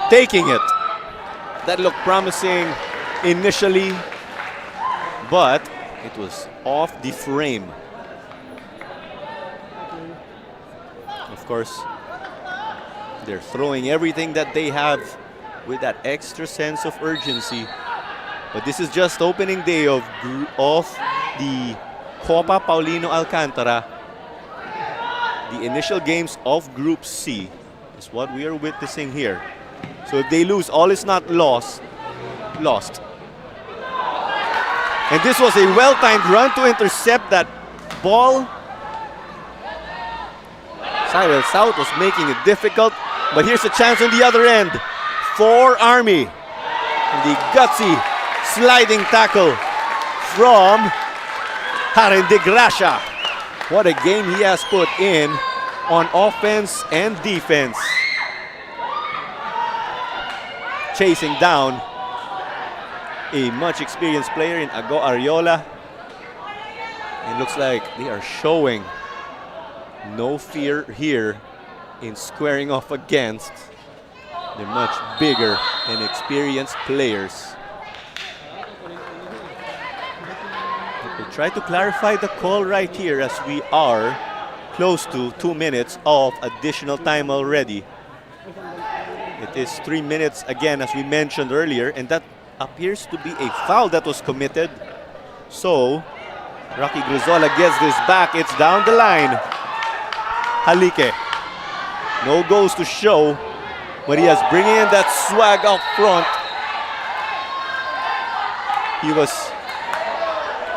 A: Taking it. That looked promising initially, but it was off the frame. Of course, they're throwing everything that they have with that extra sense of urgency. But this is just opening day of the Copa Paulino Alcantara. The initial games of Group C is what we are witnessing here. So if they lose, all is not lost. And this was a well-timed run to intercept that ball. Cyril South was making it difficult, but here's a chance on the other end for Army. And the gutsy sliding tackle from Harin de Gracia. What a game he has put in on offense and defense. Chasing down a much experienced player in Ago Ariola. It looks like they are showing no fear here in squaring off against the much bigger and experienced players. We'll try to clarify the call right here as we are close to 2 minutes of additional time already. It is 3 minutes again, as we mentioned earlier, and that appears to be a foul that was committed. So, Rocky Grizola gets this back. It's down the line. Halike. No goals to show, but he has bringing in that swag up front.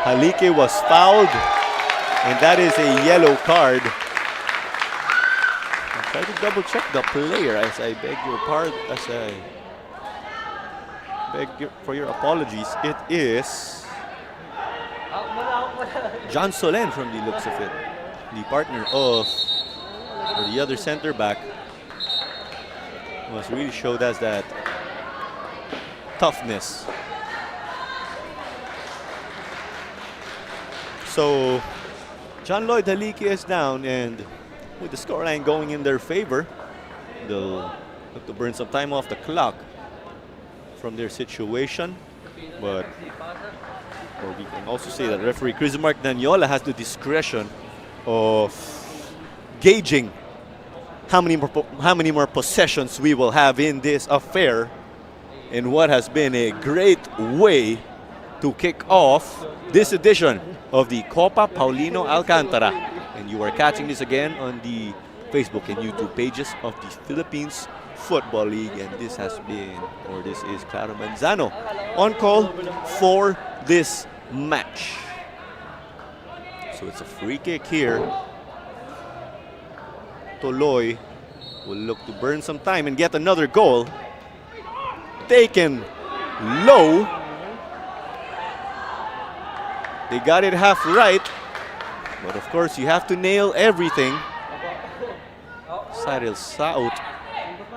A: Halike was fouled, and that is a yellow card. I'll try to double check the player as I beg your pardon, for your apologies. It is John Solen from the looks of it. The partner of, or the other center back, was really showed as that toughness. So John Lloyd Halike is down, and with the scoreline going in their favor, they'll look to burn some time off the clock from their situation. But we can also say that referee Chris Mark Danyola has the discretion of gauging how many more possessions we will have in this affair, in what has been a great way to kick off this edition of the Copa Paulino Alcantara. And you are catching this again on the Facebook and YouTube pages of the Philippines Football League. And this has been, or this is Clara Manzano on call for this match. So it's a free kick here. Tuloy will look to burn some time and get another goal. Taken low. They got it half right. But of course, you have to nail everything. Cyril Saut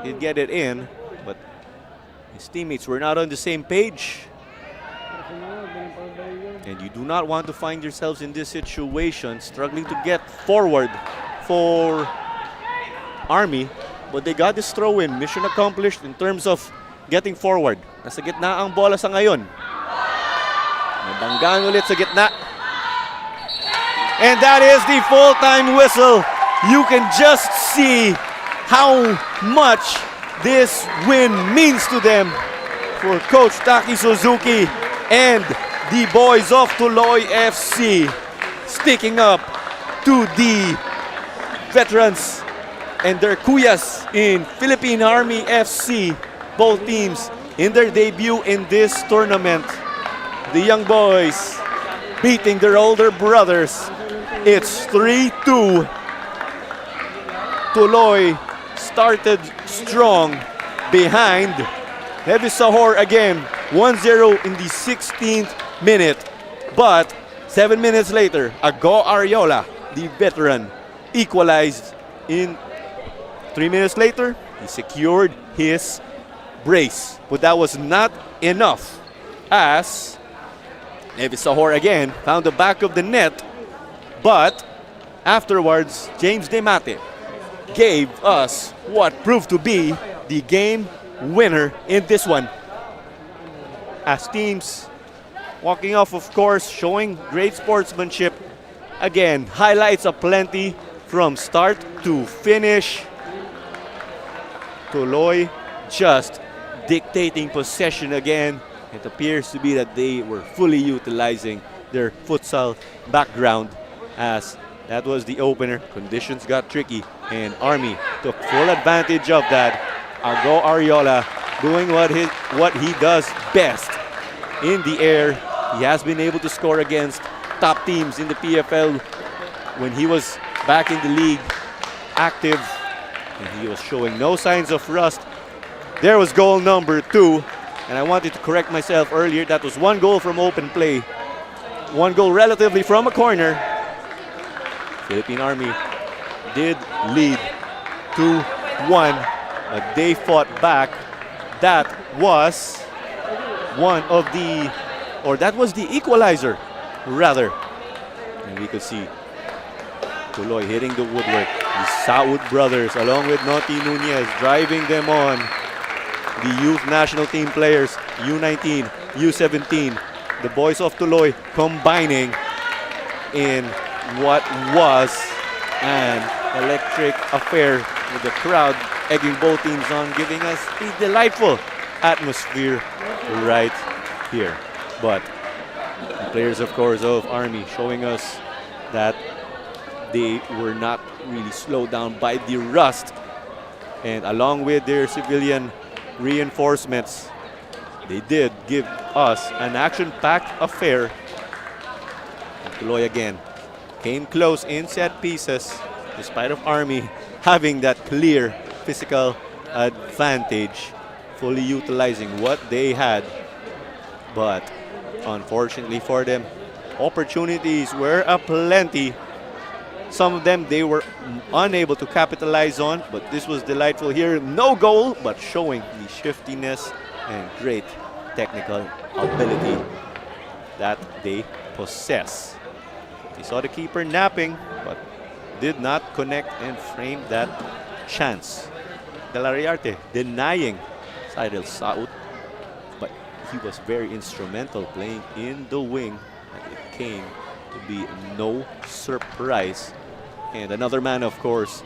A: did get it in, but his teammates were not on the same page. And you do not want to find yourselves in this situation, struggling to get forward for Army. But they got this throw in. Mission accomplished in terms of getting forward. Nasa gitna ang bola sa ngayon. Nabanggaan ulit sa gitna. And that is the full-time whistle. You can just see how much this win means to them for Coach Taki Suzuki and the boys of Tuloy FC, sticking up to the veterans and their kuyas in Philippine Army FC. Both teams in their debut in this tournament. The young boys beating their older brothers. It's 3-2. Tuloy started strong behind. Heavy Sahor again, 1-0 in the 16th minute. But 7 minutes later, Ago Ariola, the veteran, equalized in 3 minutes later. He secured his brace. But that was not enough, as Heavy Sahor again found the back of the net. But afterwards, James Demate gave us what proved to be the game winner in this one. As teams walking off, of course, showing great sportsmanship. Again, highlights aplenty from start to finish. Tuloy just dictating possession again. It appears to be that they were fully utilizing their futsal background, as that was the opener. Conditions got tricky and Army took full advantage of that. Ago Ariola doing what he does best in the air. He has been able to score against top teams in the PFL when he was back in the league active, and he was showing no signs of rust. There was goal number 2, and I wanted to correct myself earlier. That was 1 goal from open play, 1 goal relatively from a corner. Philippine Army did lead 2-1, but they fought back. That was that was the equalizer, rather. And we could see Tuloy hitting the woodwork. The Saud brothers, along with Noti Nunez, driving them on. The youth national team players, U19, U17, the boys of Tuloy combining in what was an electric affair, with the crowd egging both teams on, giving us a delightful atmosphere right here. But the players, of course, of Army showing us that they were not really slowed down by the rust, and along with their civilian reinforcements, they did give us an action-packed affair. And Tuloy again came close in set pieces, despite of Army having that clear physical advantage, fully utilizing what they had. But unfortunately for them, opportunities were aplenty. Some of them they were unable to capitalize on, but this was delightful here. No goal, but showing the shiftiness and great technical ability that they possess. They saw the keeper napping, but did not connect and frame that chance. Galariarte denying Cyril Saut, but he was very instrumental playing in the wing, and it came to be no surprise. And another man, of course,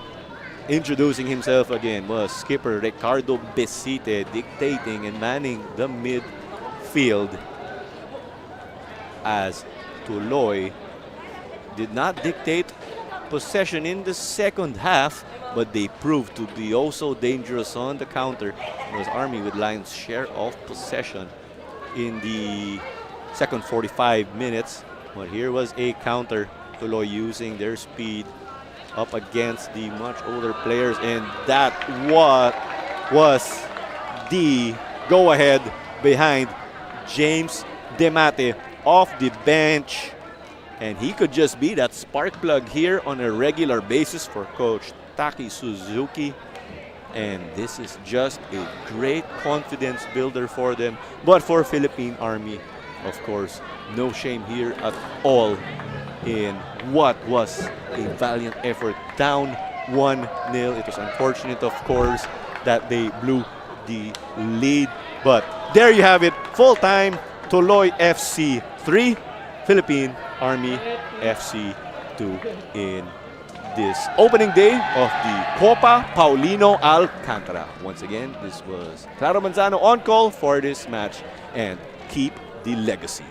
A: introducing himself again, was skipper Ricardo Besite, dictating and manning the midfield. as Tuloy did not dictate possession in the second half, but they proved to be also dangerous on the counter. It was Army with Lions' share of possession in the second 45 minutes. But here was a counter. Tuloy using their speed up against the much older players, and that was the go-ahead behind James Demate off the bench. And he could just be that spark plug here on a regular basis for Coach Taki Suzuki. And this is just a great confidence builder for them. But for Philippine Army, of course, no shame here at all in what was a valiant effort. Down 1-0. It was unfortunate, of course, that they blew the lead. But there you have it. Full time, Tuloy FC 3, Philippine Army FC 2 in this opening day of the Copa Paulino Alcantara. Once again, this was Claro Manzano on call for this match, and keep the legacy.